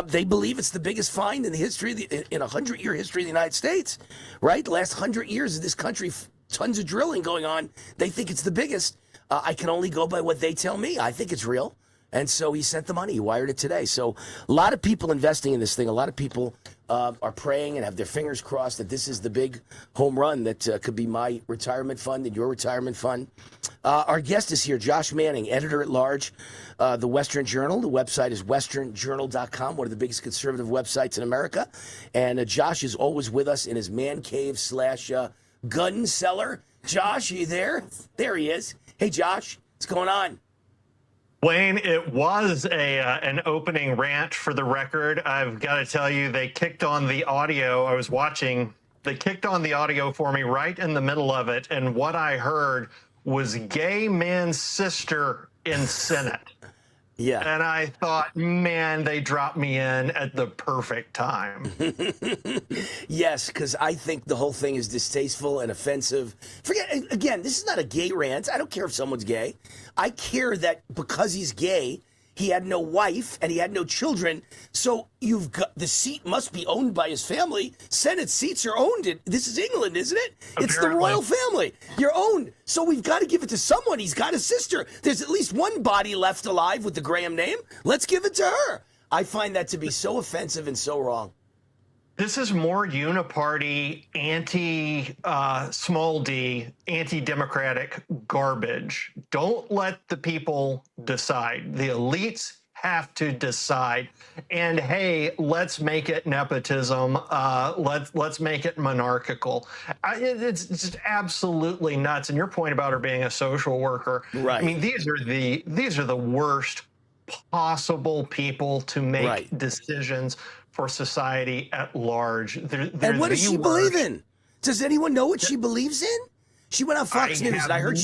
They believe it's the biggest find in the history, in a 100-year history of the United States, right? The last 100 years of this country, tons of drilling going on. They think it's the biggest. I can only go by what they tell me. I think it's real. And so he sent the money. He wired it today. So a lot of people investing in this thing. A lot of people are praying and have their fingers crossed that this is the big home run that could be my retirement fund and your retirement fund. Our guest is here, Josh Manning, editor-at-large, the Western Journal. The website is westernjournal.com, one of the biggest conservative websites in America. And Josh is always with us in his man cave / gun cellar. Josh, are you there? There he is. Hey, Josh, what's going on? Wayne, it was an opening rant for the record. I've got to tell you, they kicked on the audio. I was watching. They kicked on the audio for me right in the middle of it. And what I heard was gay man's sister in Senate. Yeah. And I thought, man, they dropped me in at the perfect time. Yes, because I think the whole thing is distasteful and offensive. Again, this is not a gay rant. I don't care if someone's gay. I care that because he's gay, He had no wife and he had no children. So you've got the seat must be owned by his family. Senate seats are owned. This is England, isn't it? It's the royal family. You're owned. So we've got to give it to someone. He's got a sister. There's at least one body left alive with the Graham name. Let's give it to her. I find that to be so offensive and so wrong. This is more uniparty, small d, anti-democratic garbage. Don't let the people decide. The elites have to decide. And hey, let's make it nepotism. Let's make it monarchical. It's just absolutely nuts. And your point about her being a social worker, right? I mean, these are the worst possible people to make decisions for society at large. And what does she believe in? Does anyone know what she believes in? She went on Fox News, and I heard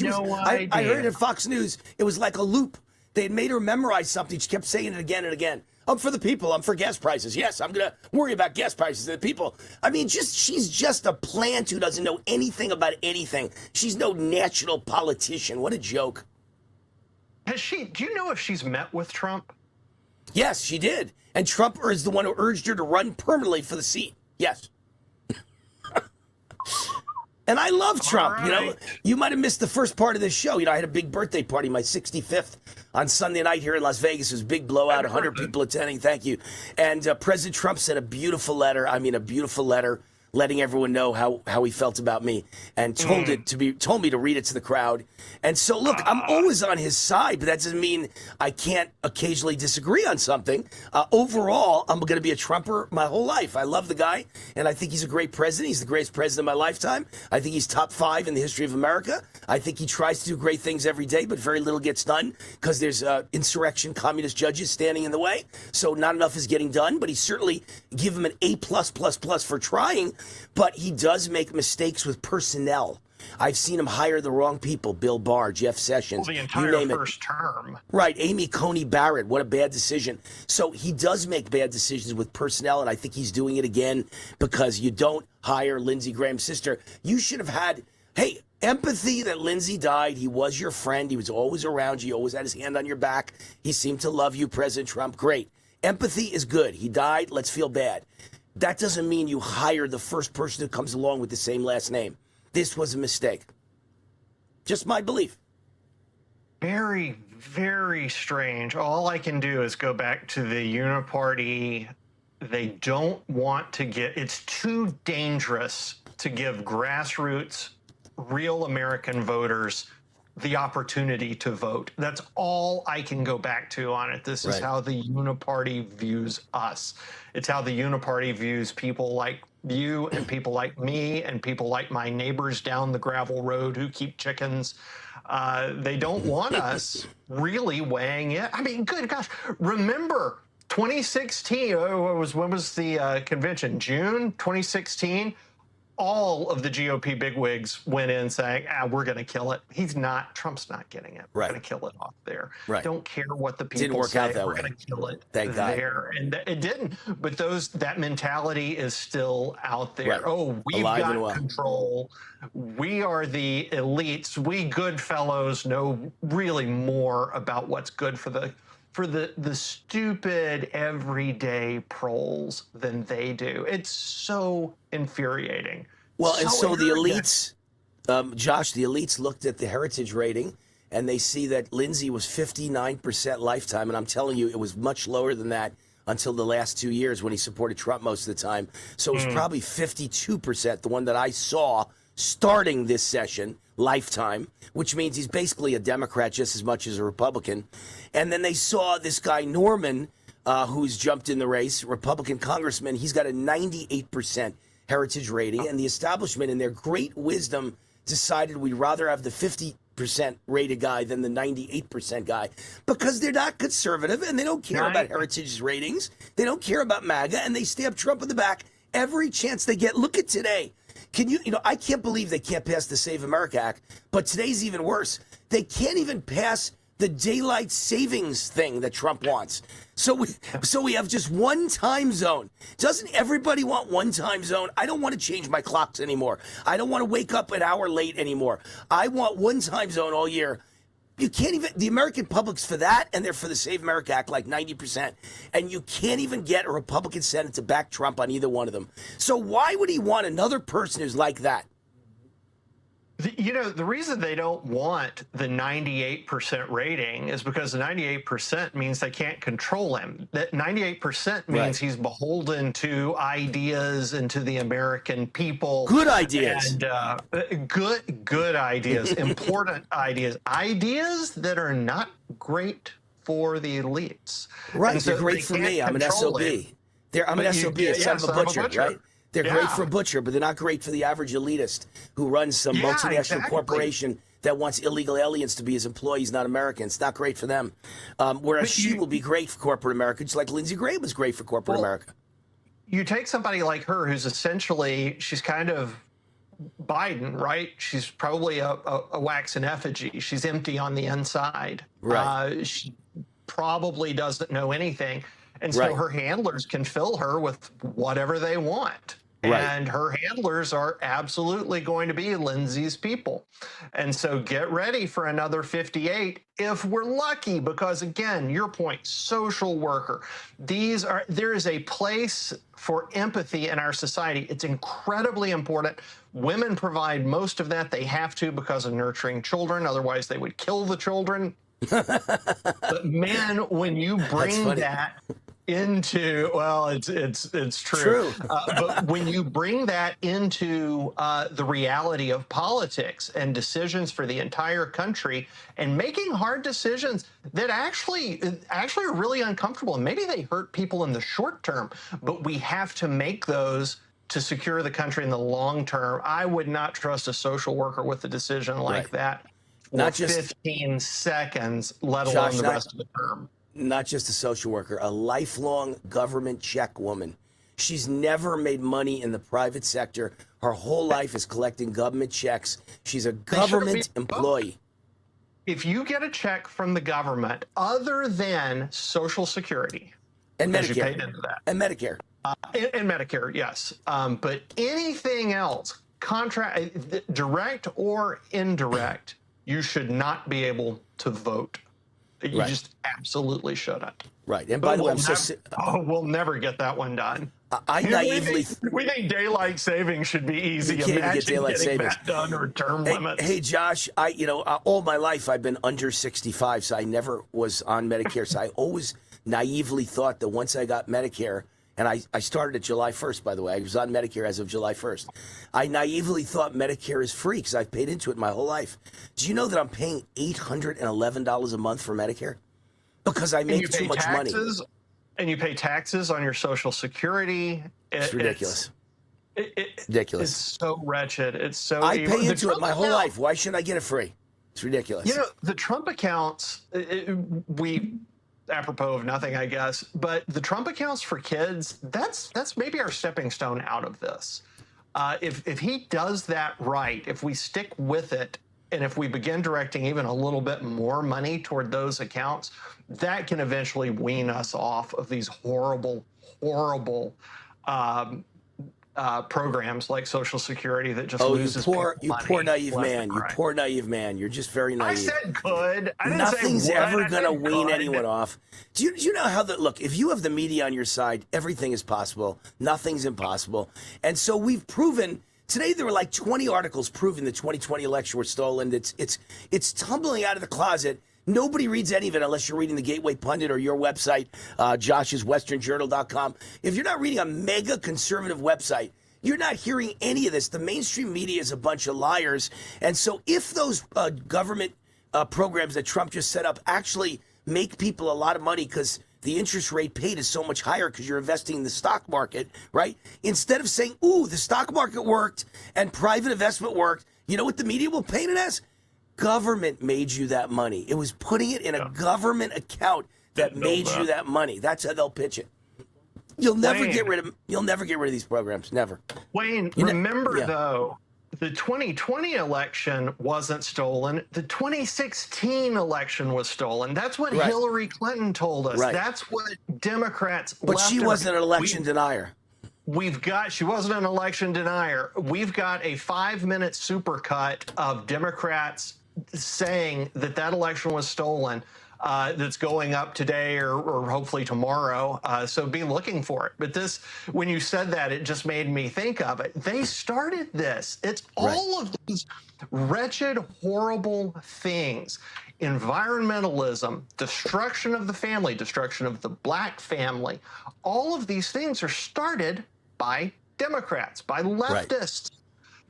I heard at Fox News it was like a loop. They had made her memorize something. She kept saying it again and again. I'm for the people. I'm for gas prices. Yes, I'm going to worry about gas prices and the people. I mean, she's just a plant who doesn't know anything about anything. She's no national politician. What a joke. Do you know if she's met with Trump? Yes, she did. And Trump is the one who urged her to run permanently for the seat. Yes. And I love Trump. You know, you might have missed the first part of this show. You know, I had a big birthday party, my 65th, on Sunday night here in Las Vegas. It was a big blowout, 100 people attending. Thank you. And President Trump sent a beautiful letter. I mean, a beautiful letter letting everyone know how he felt about me, and told me to read it to the crowd. And so, look, I'm always on his side, but that doesn't mean I can't occasionally disagree on something. Overall, I'm going to be a Trumper my whole life. I love the guy, and I think he's a great president. He's the greatest president of my lifetime. I think he's top 5 in the history of America. I think he tries to do great things every day, but very little gets done because there's insurrection, communist judges standing in the way. So not enough is getting done, but he certainly give him an A+++ for trying. But he does make mistakes with personnel. I've seen him hire the wrong people. Bill Barr, Jeff Sessions. Well, the entire first term. Right. Amy Coney Barrett. What a bad decision. So he does make bad decisions with personnel, and I think he's doing it again because you don't hire Lindsey Graham's sister. You should have had, hey, empathy that Lindsey died. He was your friend. He was always around you. He always had his hand on your back. He seemed to love you, President Trump. Great. Empathy is good. He died. Let's feel bad. That doesn't mean you hire the first person who comes along with the same last name. This was a mistake. Just my belief. Very, very strange. All I can do is go back to the uniparty. They don't want to it's too dangerous to give grassroots, real American voters the opportunity to vote. That's all I can go back to on it. This is how the uniparty views us. It's how the uniparty views people like you and people like me and people like my neighbors down the gravel road who keep chickens. They don't want us really weighing in. I mean, good gosh, remember 2016, when was the convention? June 2016? All of the GOP bigwigs went in saying, we're going to kill it. Trump's not getting it. We're going to kill it off there. Don't care what the people didn't work say. out that we're way. going to kill it Thank God. there. And it didn't. But that mentality is still out there. Oh, we've got control. We are the elites. We good fellows know really more about what's good for the stupid everyday proles than they do. It's so infuriating. Well, and so the elites, Josh, the elites looked at the heritage rating and they see that Lindsey was 59% lifetime. And I'm telling you, it was much lower than that until the last 2 years when he supported Trump most of the time. So it was probably 52%, the one that I saw starting this session, lifetime, which means he's basically a Democrat just as much as a Republican. And then they saw this guy, Norman, who's jumped in the race, Republican congressman. He's got a 98% heritage rating. And the establishment, in their great wisdom, decided we'd rather have the 50% rated guy than the 98% guy because they're not conservative and they don't care about heritage ratings. They don't care about MAGA, and they stab Trump in the back every chance they get. Look at today. I can't believe they can't pass the Save America Act, but today's even worse. They can't even pass the daylight savings thing that Trump wants. So we have just one time zone. Doesn't everybody want one time zone? I don't want to change my clocks anymore. I don't want to wake up an hour late anymore. I want one time zone all year. You can't even, the American public's for that, and they're for the Save America Act like 90%. And you can't even get a Republican Senate to back Trump on either one of them. So why would he want another person who's like that? You know, the reason they don't want the 98% rating is because the 98% means they can't control him. That 98% means he's beholden to ideas and to the American people. Good ideas. And good ideas, important ideas that are not great for the elites. Right, So they're great for me. I'm an SOB. I'm an SOB, a son of a butcher, right? They're great for a butcher, but they're not great for the average elitist who runs some multinational corporation that wants illegal aliens to be his employees, not Americans. It's not great for them. Whereas she will be great for corporate America, just like Lindsey Graham was great for corporate America. You take somebody like her who's essentially, she's kind of Biden, right? She's probably a wax and effigy. She's empty on the inside. Right. She probably doesn't know anything. And so her handlers can fill her with whatever they want. And her handlers are absolutely going to be Lindsey's people. And so get ready for another 58 if we're lucky, because again, your point, social worker, there is a place for empathy in our society. It's incredibly important. Women provide most of that. They have to because of nurturing children. Otherwise, they would kill the children. But men, when you bring that into, well, it's true. But when you bring that into the reality of politics and decisions for the entire country and making hard decisions that actually are really uncomfortable, and maybe they hurt people in the short term, but we have to make those to secure the country in the long term. I would not trust a social worker with a decision like that. Not just 15 seconds, let alone the rest of the term. Not just a social worker, a lifelong government check woman. She's never made money in the private sector. Her whole life is collecting government checks. She's a government employee. If you get a check from the government other than Social Security and Medicare, you paid into that. And Medicare. And Medicare, yes. But anything else, direct or indirect, you should not be able to vote. You just absolutely shouldn't. Right. And by the way, we'll never get that one done. I naively we think daylight savings should be easy. You can't Imagine get daylight getting savings that done or term limits. Hey, Josh, all my life I've been under 65, so I never was on Medicare. So I always naively thought that once I got Medicare, and I started at July 1st, by the way. I was on Medicare as of July 1st. I naively thought Medicare is free because I've paid into it my whole life. Do you know that I'm paying $811 a month for Medicare? Because I make too much money. And you pay taxes on your Social Security. It's ridiculous. Ridiculous. It's so wretched. It's so I pay into it my whole life. Why shouldn't I get it free? It's ridiculous. You know, the Trump accounts, apropos of nothing, I guess, but the Trump accounts for kids, that's maybe our stepping stone out of this. If he does that right, if we stick with it, and if we begin directing even a little bit more money toward those accounts, that can eventually wean us off of these horrible programs like Social Security that just loses you poor naive man. You poor naive man. You're just very naive. I said good. I didn't Nothing's say ever going to wean anyone off. Do you know how look, if you have the media on your side, everything is possible. Nothing's impossible. And so we've proven, today there were like 20 articles proving the 2020 election were stolen. It's tumbling out of the closet. Nobody reads any of it unless you're reading the Gateway Pundit or your website, josh'swesternjournal.com. If you're not reading a mega conservative website, you're not hearing any of this. The mainstream media is a bunch of liars. And so if those government programs that Trump just set up actually make people a lot of money because the interest rate paid is so much higher because you're investing in the stock market, right? Instead of saying, ooh, the stock market worked and private investment worked, you know what the media will paint it as? Government made you that money. It was putting it in a government account that made you that money. That's how they'll pitch it. You'll never get rid of these programs. Never. Wayne, remember though, the 2020 election wasn't stolen. The 2016 election was stolen. That's what Hillary Clinton told us. That's what Democrats. But she wasn't an election denier. She wasn't an election denier. We've got a 5-minute supercut of Democrats saying that that election was stolen. That's going up today or hopefully tomorrow. So be looking for it. But this, when you said that, it just made me think of it. They started this. It's all of these wretched, horrible things. Environmentalism, destruction of the family, destruction of the black family. All of these things are started by Democrats, by leftists.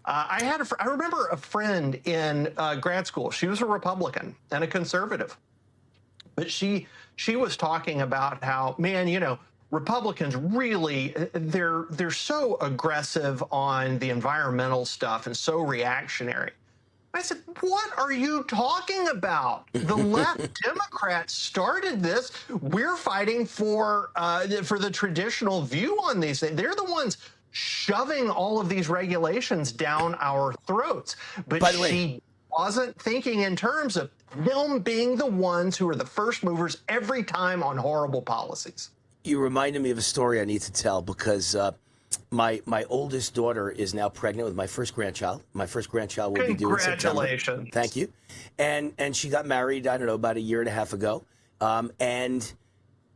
I remember a friend in grad school. She was a Republican and a conservative. But she was talking about how, man, you know, Republicans really, they're so aggressive on the environmental stuff and so reactionary. I said, what are you talking about? The left Democrats started this. We're fighting for the traditional view on these things. They're the ones shoving all of these regulations down our throats. But by the way, she wasn't thinking in terms of them being the ones who are the first movers every time on horrible policies. You reminded me of a story I need to tell because my oldest daughter is now pregnant with my first grandchild. My first grandchild will be due in September. Congratulations. Thank you. And she got married, I don't know, about a year and a half ago. And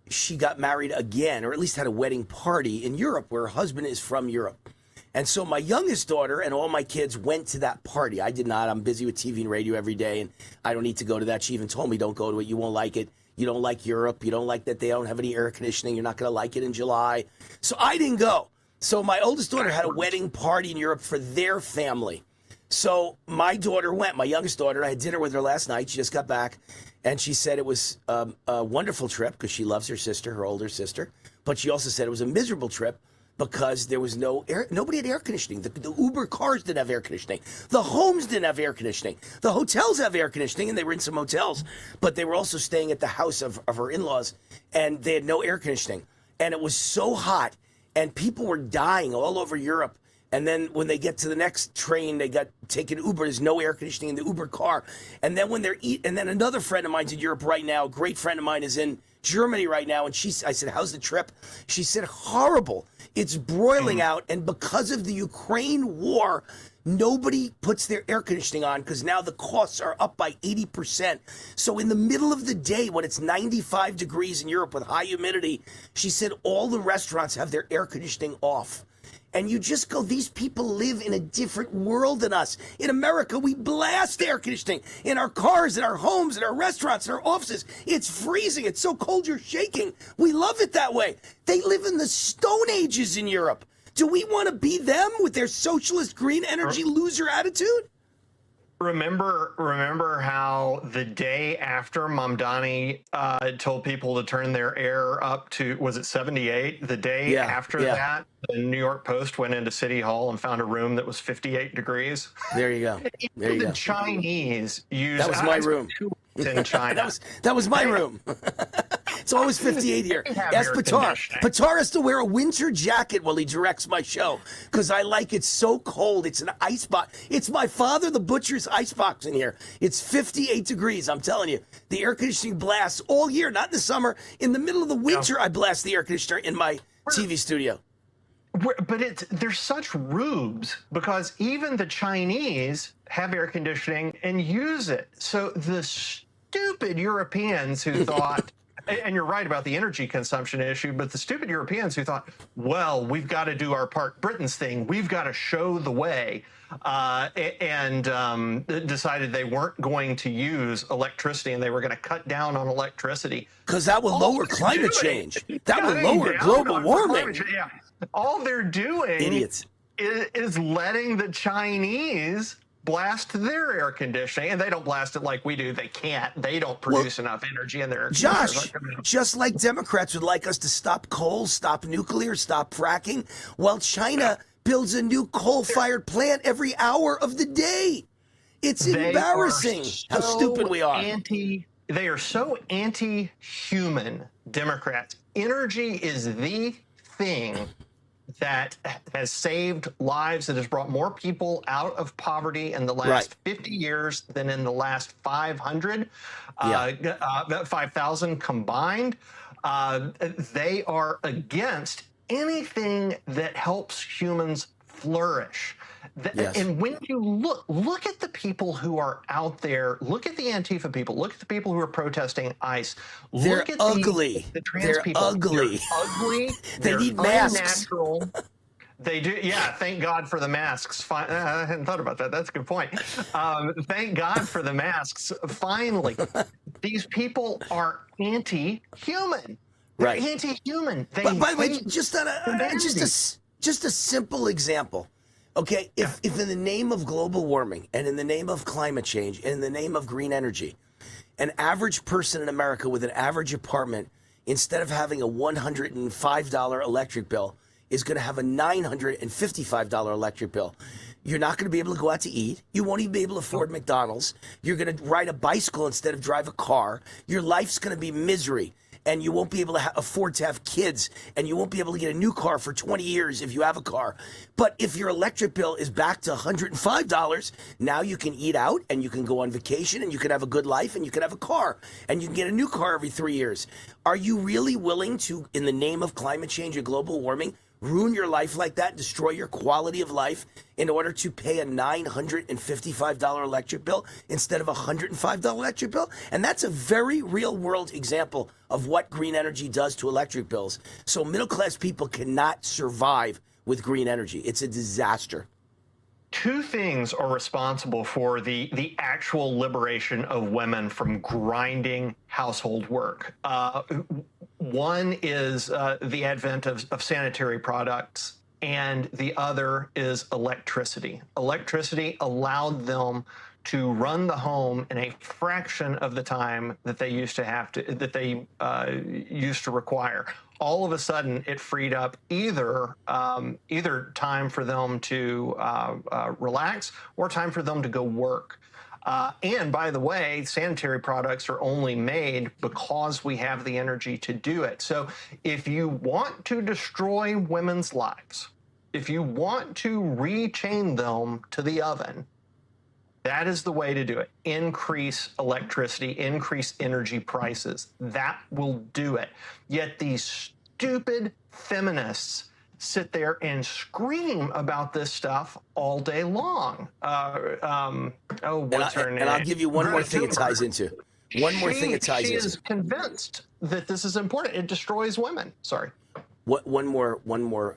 she got married again, or at least had a wedding party in Europe where her husband is from Europe. And so my youngest daughter and all my kids went to that party. I did not. I'm busy with TV and radio every day, and I don't need to go to that. She even told me, don't go to it. You won't like it. You don't like Europe. You don't like that they don't have any air conditioning. You're not going to like it in July. So I didn't go. So my oldest daughter had a wedding party in Europe for their family. So my daughter went, my youngest daughter. I had dinner with her last night. She just got back, and she said it was a wonderful trip because she loves her sister, her older sister. But she also said it was a miserable trip because there was nobody had air conditioning. The Uber cars didn't have air conditioning. The homes didn't have air conditioning. The hotels have air conditioning, and they were in some hotels, but they were also staying at the house of her in-laws, and they had no air conditioning. And it was so hot, and people were dying all over Europe. And then when they get to the next train, they got taken Uber. There's no air conditioning in the Uber car. And then when and then another friend of mine's in Europe right now, a great friend of mine is in Germany right now. And I said, how's the trip? She said, horrible. It's broiling out. And because of the Ukraine war, nobody puts their air conditioning on because now the costs are up by 80%. So in the middle of the day when it's 95 degrees in Europe with high humidity, she said all the restaurants have their air conditioning off. And you just go, these people live in a different world than us. In America, we blast air conditioning in our cars, in our homes, in our restaurants, in our offices. It's freezing. It's so cold you're shaking. We love it that way. They live in the Stone Ages in Europe. Do we want to be them with their socialist green energy loser attitude? Remember how the day after Mamdani told people to turn their air up to, was it 78? The day after that, the New York Post went into City Hall and found a room that was 58 degrees. There you go. There you go. The Chinese use that was my room in China. that was my room. It's always 58 here. Ask Patar. Patar has to wear a winter jacket while he directs my show because I like it so cold. It's an ice box. It's my father, the butcher's ice box in here. It's 58 degrees. I'm telling you, the air conditioning blasts all year, not in the summer. In the middle of the winter, I blast the air conditioner in my TV studio. But they're such rubes because even the Chinese have air conditioning and use it. So the stupid Europeans who thought, and you're right about the energy consumption issue, but the stupid Europeans who thought, well, we've got to do our part Britain's thing. We've got to show the way, and decided they weren't going to use electricity and they were going to cut down on electricity. Because that will lower climate change. That will lower global warming. Yeah. All they're doing Idiots. is letting the Chinese blast their air conditioning, and they don't blast it like we do. They can't. They don't produce enough energy in their air Josh, just like Democrats would like us to stop coal, stop nuclear, stop fracking, while China builds a new coal-fired plant every hour of the day. It's embarrassing how stupid we are. They are so anti-human, Democrats. Energy is the thing that has saved lives, that has brought more people out of poverty in the last 50 years than in the last 500, 5,000 combined. They are against anything that helps humans flourish. Yes. And when you look at the people who are out there, look at the Antifa people, look at the people who are protesting ICE. They're look at ugly. The trans They're people. ugly. They're ugly. They They're need masks. unnatural. They do. Yeah. Thank God for the masks. I hadn't thought about that. That's a good point. Thank God for the masks. Finally, these people are anti-human. They're Right. anti-human. But by the way, just a simple example. Okay, if in the name of global warming and in the name of climate change and in the name of green energy, an average person in America with an average apartment, instead of having a $105 electric bill, is going to have a $955 electric bill. You're not going to be able to go out to eat. You won't even be able to afford McDonald's. You're going to ride a bicycle instead of drive a car. Your life's going to be misery. And you won't be able to afford to have kids. And you won't be able to get a new car for 20 years if you have a car. But if your electric bill is back to $105, now you can eat out and you can go on vacation and you can have a good life and you can have a car. And you can get a new car every 3 years. Are you really willing to, in the name of climate change and global warming, ruin your life like that, destroy your quality of life in order to pay a $955 electric bill instead of a $105 electric bill? And that's a very real world example of what green energy does to electric bills. So middle class people cannot survive with green energy. It's a disaster. Two things are responsible for the actual liberation of women from grinding household work. One is the advent of sanitary products, and the other is electricity. Electricity allowed them to run the home in a fraction of the time that they used to require. All of a sudden, it freed up either time for them to relax or time for them to go work. And by the way, sanitary products are only made because we have the energy to do it. So if you want to destroy women's lives, if you want to rechain them to the oven, that is the way to do it. Increase electricity, increase energy prices. That will do it. Yet these stupid feminists sit there and scream about this stuff all day long. What's her name? And I'll give you one more thing it ties into. One more thing it ties into. She is convinced that this is important. It destroys women. Sorry. One more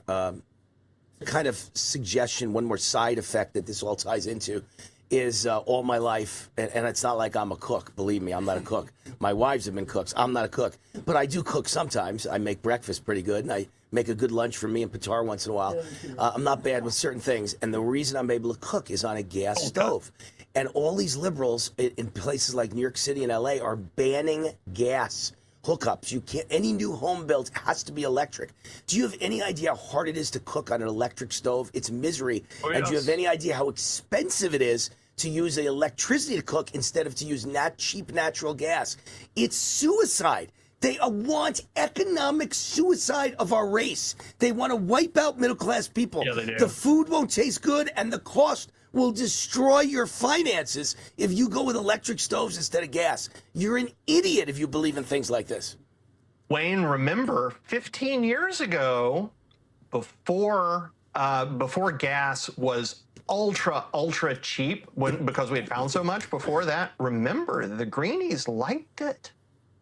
kind of suggestion, one more side effect that this all ties into is all my life, and it's not like I'm a cook. Believe me, I'm not a cook. My wives have been cooks. I'm not a cook. But I do cook sometimes. I make breakfast pretty good, and I make a good lunch for me and Pitar once in a while. I'm not bad with certain things, and the reason I'm able to cook is on a gas stove. And all these liberals in places like New York City and LA are banning gas hookups. You can't. Any new home built has to be electric. Do you have any idea how hard it is to cook on an electric stove? It's misery. Oh, yes. And do you have any idea how expensive it is to use the electricity to cook instead of to use cheap natural gas? It's suicide. They want economic suicide of our race. They want to wipe out middle-class people. Yeah, they do. The food won't taste good, and the cost will destroy your finances if you go with electric stoves instead of gas. You're an idiot if you believe in things like this. Wayne, remember 15 years ago, before gas was ultra cheap, because we had found so much before that, remember, the greenies liked it.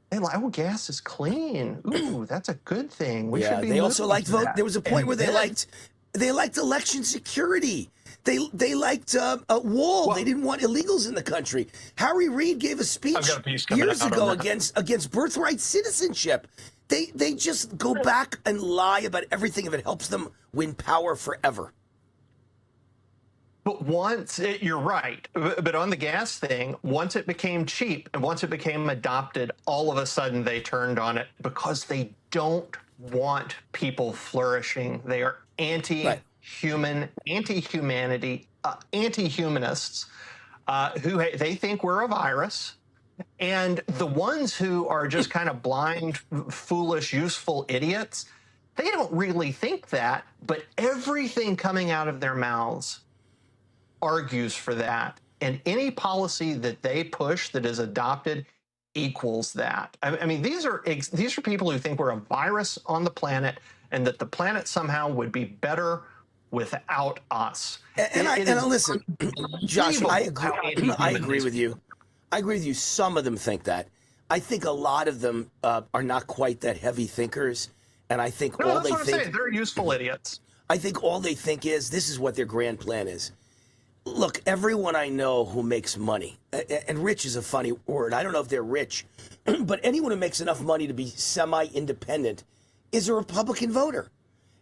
They like, oh, gas is clean. Ooh, that's a good thing. We should be. They also liked vote. There was a point where they then, liked election security. They liked a wall. Well, they didn't want illegals in the country. Harry Reid gave a speech years ago against birthright citizenship. They just go back and lie about everything if it helps them win power forever. But you're right. But on the gas thing, once it became cheap and once it became adopted, all of a sudden they turned on it because they don't want people flourishing. They are anti-human, anti-humanity, anti-humanists who they think we're a virus. And the ones who are just kind of blind, foolish, useful idiots, they don't really think that, but everything coming out of their mouths argues for that, and any policy that they push that is adopted equals that. I mean, these are people who think we're a virus on the planet, and that the planet somehow would be better without us. And listen, Josh, I agree with you. I agree with you. Some of them think that. I think a lot of them are not quite that heavy thinkers. And I think all they think, they're useful idiots. I think all they think is this is what their grand plan is. Look, everyone I know who makes money, and rich is a funny word. I don't know if they're rich, but anyone who makes enough money to be semi-independent is a Republican voter.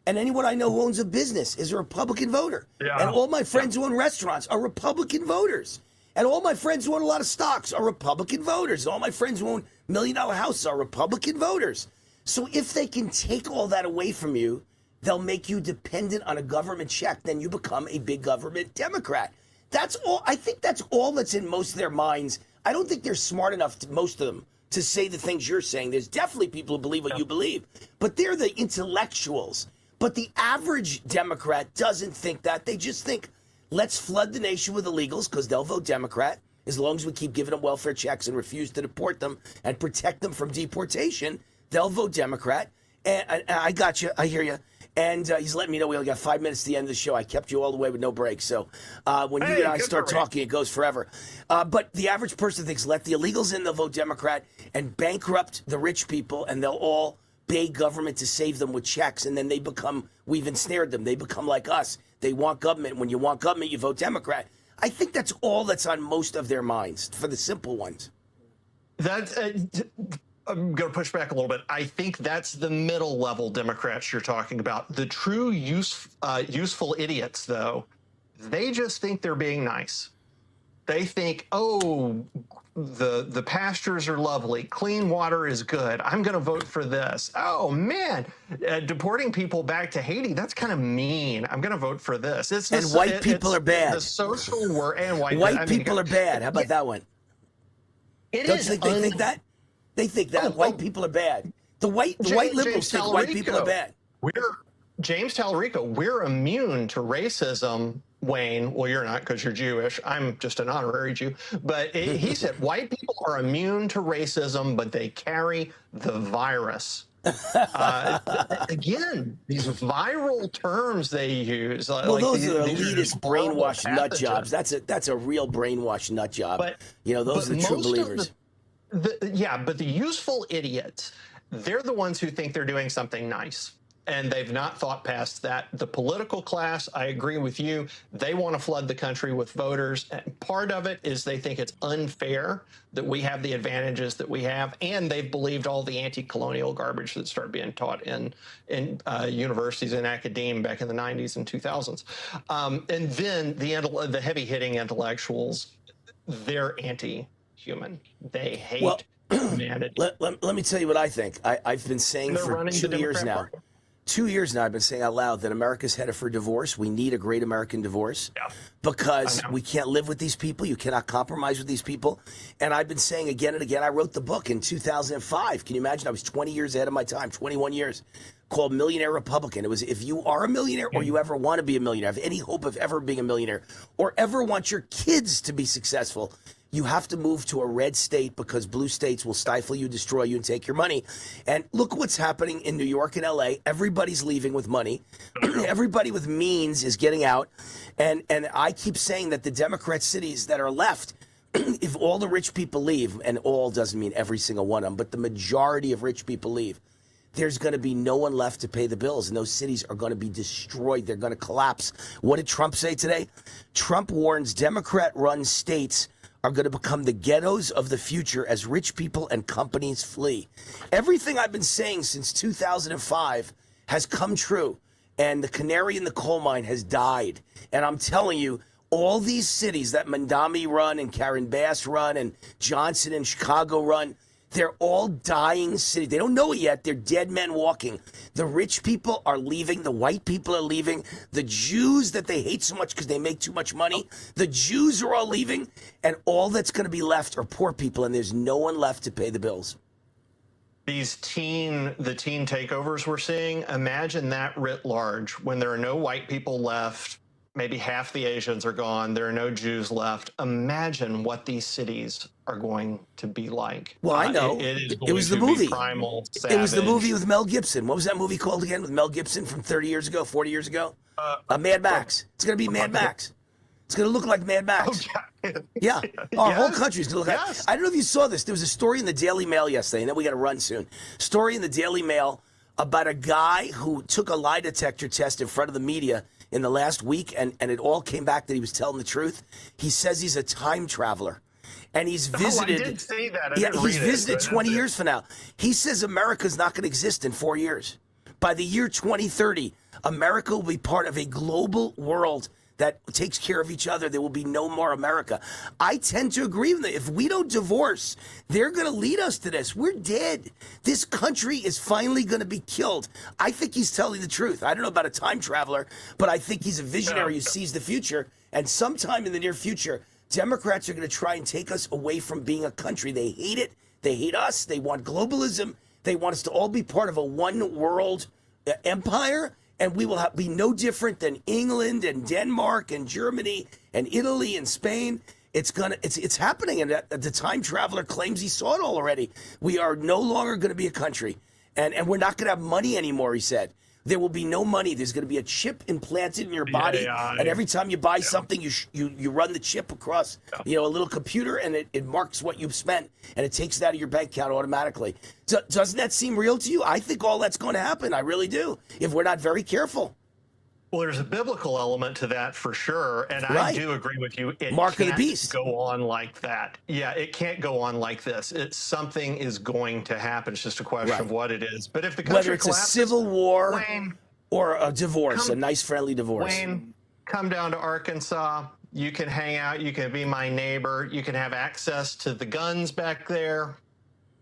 And anyone I know who owns a business is a Republican voter. Yeah. And all my friends who own restaurants are Republican voters. And all my friends who own a lot of stocks are Republican voters. And all my friends who own $1 million houses are Republican voters. So if they can take all that away from you, they'll make you dependent on a government check. Then you become a big government Democrat. That's all. I think that's all that's in most of their minds. I don't think they're smart enough, most of them, to say the things you're saying. There's definitely people who believe what you believe, but they're the intellectuals. But the average Democrat doesn't think that. They just think, let's flood the nation with illegals because they'll vote Democrat as long as we keep giving them welfare checks and refuse to deport them and protect them from deportation. They'll vote Democrat. And I got you. I hear you. And he's letting me know we only got 5 minutes to the end of the show. I kept you all the way with no break. So when you and I start talking, it goes forever. But the average person thinks let the illegals in, they'll vote Democrat and bankrupt the rich people, and they'll all beg government to save them with checks. And then they become, we've ensnared them. They become like us. They want government. When you want government, you vote Democrat. I think that's all that's on most of their minds for the simple ones. That's... I'm going to push back a little bit. I think that's the middle level Democrats you're talking about. The true useful idiots, though, they just think they're being nice. They think, oh, the pastures are lovely. Clean water is good. I'm going to vote for this. Oh, man, deporting people back to Haiti, that's kind of mean. I'm going to vote for this. White people are bad. The social war and white people are bad. How about that one? Don't you think they think that? They think that white people are bad. The white liberals think white people are bad. James Tallarico, we're immune to racism, Wayne. Well, you're not because you're Jewish. I'm just an honorary Jew. But he said white people are immune to racism, but they carry the virus. Again, these viral terms they use. Well, those are elitist brainwashed nut jobs. That's a real brainwashed nut job. But, those are the true believers. But the useful idiots, they're the ones who think they're doing something nice. And they've not thought past that. The political class, I agree with you. They want to flood the country with voters. And part of it is they think it's unfair that we have the advantages that we have. And they've believed all the anti-colonial garbage that started being taught in universities and academia back in the 90s and 2000s. And then the heavy-hitting intellectuals, they're anti-human. They hate humanity. Let me tell you what I think. I've been saying for 2 years now. 2 years now, I've been saying out loud that America's headed for divorce. We need a great American divorce because we can't live with these people. You cannot compromise with these people. And I've been saying again and again, I wrote the book in 2005. Can you imagine? I was 20 years ahead of my time, 21 years, called Millionaire Republican. It was if you are a millionaire or you ever want to be a millionaire, have any hope of ever being a millionaire or ever want your kids to be successful, you have to move to a red state because blue states will stifle you, destroy you, and take your money. And look what's happening in New York and LA. Everybody's leaving with money. Everybody with means is getting out. And I keep saying that the Democrat cities that are left, if all the rich people leave, and all doesn't mean every single one of them, but the majority of rich people leave, there's going to be no one left to pay the bills, and those cities are going to be destroyed. They're going to collapse. What did Trump say today? Trump warns Democrat-run states are going to become the ghettos of the future as rich people and companies flee. Everything I've been saying since 2005 has come true, and the canary in the coal mine has died. And I'm telling you, all these cities that Mandami run and Karen Bass run and Johnson and Chicago run, they're all dying cities. They don't know it yet. They're dead men walking. The rich people are leaving. The white people are leaving. The Jews that they hate so much because they make too much money, the Jews are all leaving. And all that's going to be left are poor people, and there's no one left to pay the bills. The teen takeovers we're seeing, imagine that writ large when there are no white people left. maybe half the Asians are gone. There are no Jews left. Imagine what these cities are going to be like. Well, I know. It was the movie. Primal, it was the movie with Mel Gibson. What was that movie called again with Mel Gibson from 30 years ago, 40 years ago? Mad Max. It's going to be Mad Max. It's going to look like Mad Max. Yeah. Our whole country's going to look like. I don't know if you saw this. There was a story in the Daily Mail yesterday, and then we got to run soon. Story in the Daily Mail about a guy who took a lie detector test in front of the media in the last week, and it all came back that he was telling the truth. He says he's a time traveler. And he's visited. I did say that. He's visited 20 years from now. He says America's not going to exist in 4 years. By the year 2030, America will be part of a global world that takes care of each other. There will be no more America. I tend to agree with them. If we don't divorce, they're going to lead us to this. We're dead. This country is finally going to be killed. I think he's telling the truth. I don't know about a time traveler, but I think he's a visionary who sees the future. And sometime in the near future, Democrats are going to try and take us away from being a country. They hate it. They hate us. They want globalism. They want us to all be part of a one world empire. And we will be no different than England and Denmark and Germany and Italy and Spain. It's happening. And the time traveler claims he saw it all already. We are no longer going to be a country. And we're not going to have money anymore, he said. There will be no money. There's going to be a chip implanted in your body, and every time you buy something, you run the chip across, a little computer, and it marks what you've spent, and it takes it out of your bank account automatically. Doesn't that seem real to you? I think all that's going to happen. I really do, if we're not very careful. Well, there's a biblical element to that for sure, and I do agree with you. It Mark of the can't beast. Go on like that. Yeah, it can't go on like this. Something is going to happen. It's just a question of what it is. But if the country whether it's collapses, a civil war Wayne, or a divorce, a nice friendly divorce. Wayne, come down to Arkansas. You can hang out. You can be my neighbor. You can have access to the guns back there.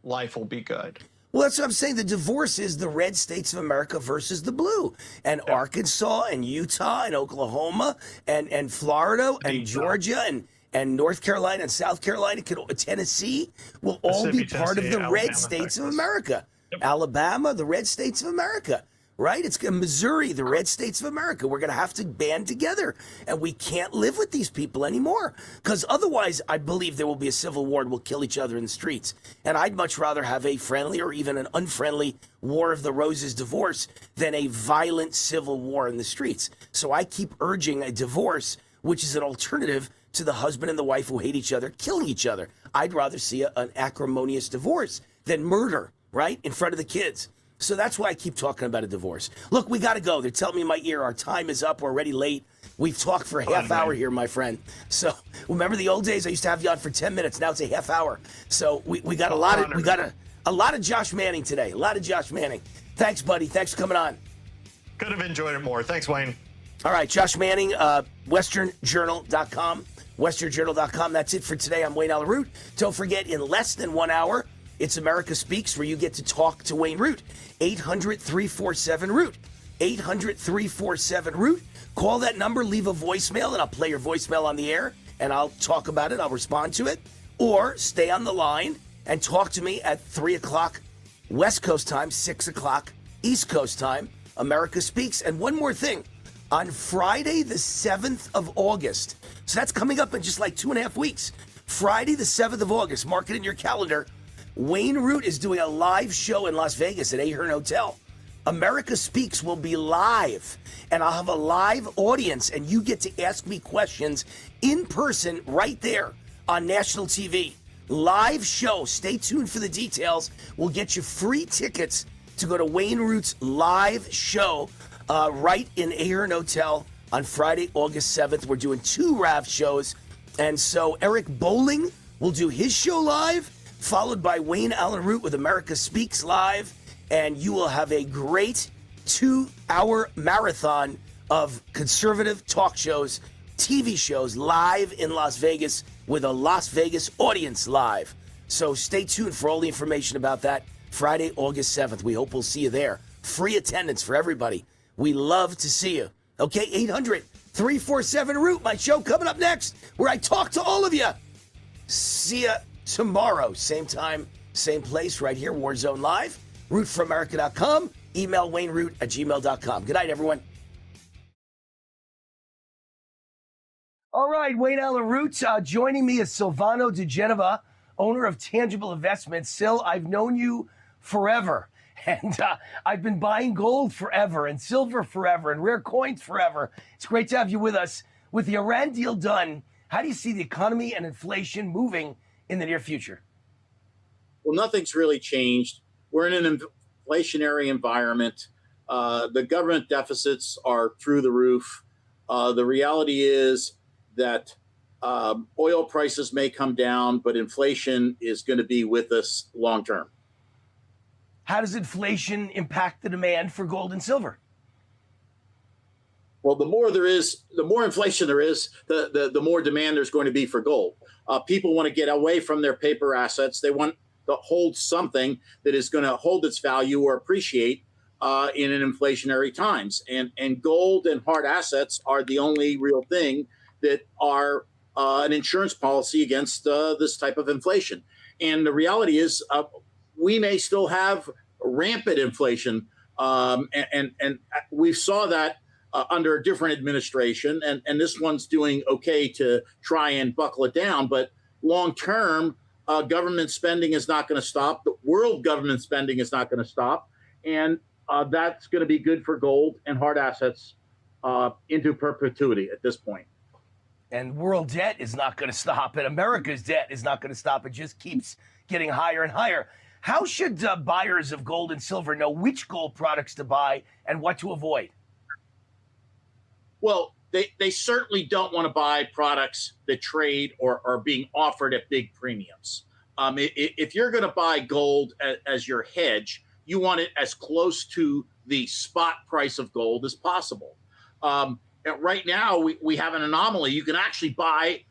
Life will be good. Well, that's what I'm saying. The divorce is the red states of America versus the blue. And Arkansas and Utah and Oklahoma and Florida and Georgia and North Carolina and South Carolina, Tennessee will all be part of the red states of America. Alabama, the red states of America. Right? It's Missouri, the red states of America. We're going to have to band together. And we can't live with these people anymore. Because otherwise, I believe there will be a civil war and we'll kill each other in the streets. And I'd much rather have a friendly or even an unfriendly War of the Roses divorce than a violent civil war in the streets. So I keep urging a divorce, which is an alternative to the husband and the wife who hate each other killing each other. I'd rather see an acrimonious divorce than murder, right, in front of the kids. So that's why I keep talking about a divorce. Look, we got to go. They're telling me in my ear our time is up. We're already late. We've talked for a half hour here, my friend. So remember the old days? I used to have you on for 10 minutes. Now it's a half hour. So we got a lot of Josh Manning today. A lot of Josh Manning. Thanks, buddy. Thanks for coming on. Could have enjoyed it more. Thanks, Wayne. All right, Josh Manning, westernjournal.com. westernjournal.com. That's it for today. I'm Wayne Allyn Root. Don't forget, in less than 1 hour, it's America Speaks, where you get to talk to Wayne Root. 800-347-ROOT. 800-347-ROOT. Call that number, leave a voicemail, and I'll play your voicemail on the air, and I'll talk about it. I'll respond to it. Or stay on the line and talk to me at 3 o'clock West Coast time, 6 o'clock East Coast time. America Speaks. And one more thing. On Friday, the 7th of August, so that's coming up in just like 2.5 weeks. Friday, the 7th of August, mark it in your calendar. Wayne Root is doing a live show in Las Vegas at Ahern Hotel. America Speaks will be live, and I'll have a live audience, and you get to ask me questions in person right there on national TV. Live show. Stay tuned for the details. We'll get you free tickets to go to Wayne Root's live show right in Ahern Hotel on Friday, August 7th. We're doing 2 RAV shows, and so Eric Bowling will do his show live, followed by Wayne Allyn Root with America Speaks Live, and you will have a great 2-hour marathon of conservative talk shows, TV shows live in Las Vegas with a Las Vegas audience live. So stay tuned for all the information about that Friday, August 7th. We hope we'll see you there. Free attendance for everybody. We love to see you. Okay, 800-347-ROOT, my show coming up next, where I talk to all of you. See ya tomorrow, same time, same place, right here, Warzone Live, rootforamerica.com, email wayneroot@gmail.com. Good night, everyone. All right, Wayne Allyn Root. Joining me is Silvano de Genova, owner of Tangible Investments. Sil, I've known you forever, and I've been buying gold forever, and silver forever, and rare coins forever. It's great to have you with us. With the Iran deal done, how do you see the economy and inflation moving in the near future? Well, nothing's really changed. We're in an inflationary environment. The government deficits are through the roof. The reality is that oil prices may come down, but inflation is going to be with us long term. How does inflation impact the demand for gold and silver? Well, the more inflation there is, the more demand there's going to be for gold. People want to get away from their paper assets. They want to hold something that is going to hold its value or appreciate in an inflationary times. And gold and hard assets are the only real thing that are an insurance policy against this type of inflation. And the reality is we may still have rampant inflation. And we saw that under a different administration. And this one's doing okay to try and buckle it down. But long term, government spending is not going to stop. The world government spending is not going to stop. And that's going to be good for gold and hard assets into perpetuity at this point. And world debt is not going to stop, and America's debt is not going to stop. It just keeps getting higher and higher. How should buyers of gold and silver know which gold products to buy and what to avoid? Well, they certainly don't want to buy products that trade or are being offered at big premiums. If you're going to buy gold as your hedge, you want it as close to the spot price of gold as possible. Right now, we have an anomaly. You can actually buy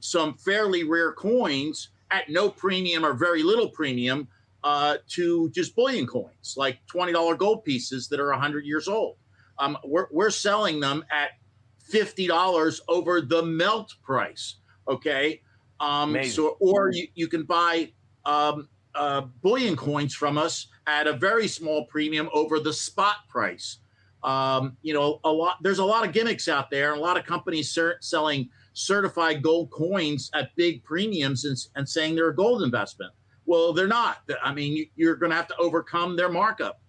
some fairly rare coins at no premium or very little premium to just bullion coins, like $20 gold pieces that are 100 years old. We're selling them at $50 over the melt price. Okay, or you can buy bullion coins from us at a very small premium over the spot price. There's a lot of gimmicks out there, and a lot of companies selling certified gold coins at big premiums and saying they're a gold investment. Well, they're not. I mean, you're going to have to overcome their markup.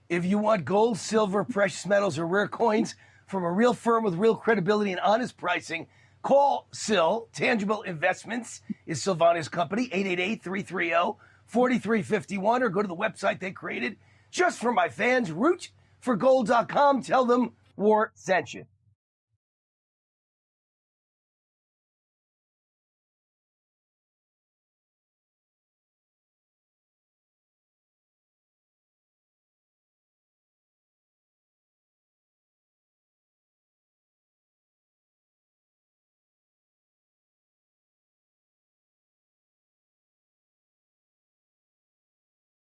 If you want gold, silver, precious metals, or rare coins from a real firm with real credibility and honest pricing, call Sil. Tangible Investments is Silvano's company, 888-330-4351, or go to the website they created just for my fans, rootforgold.com. Tell them War sent you.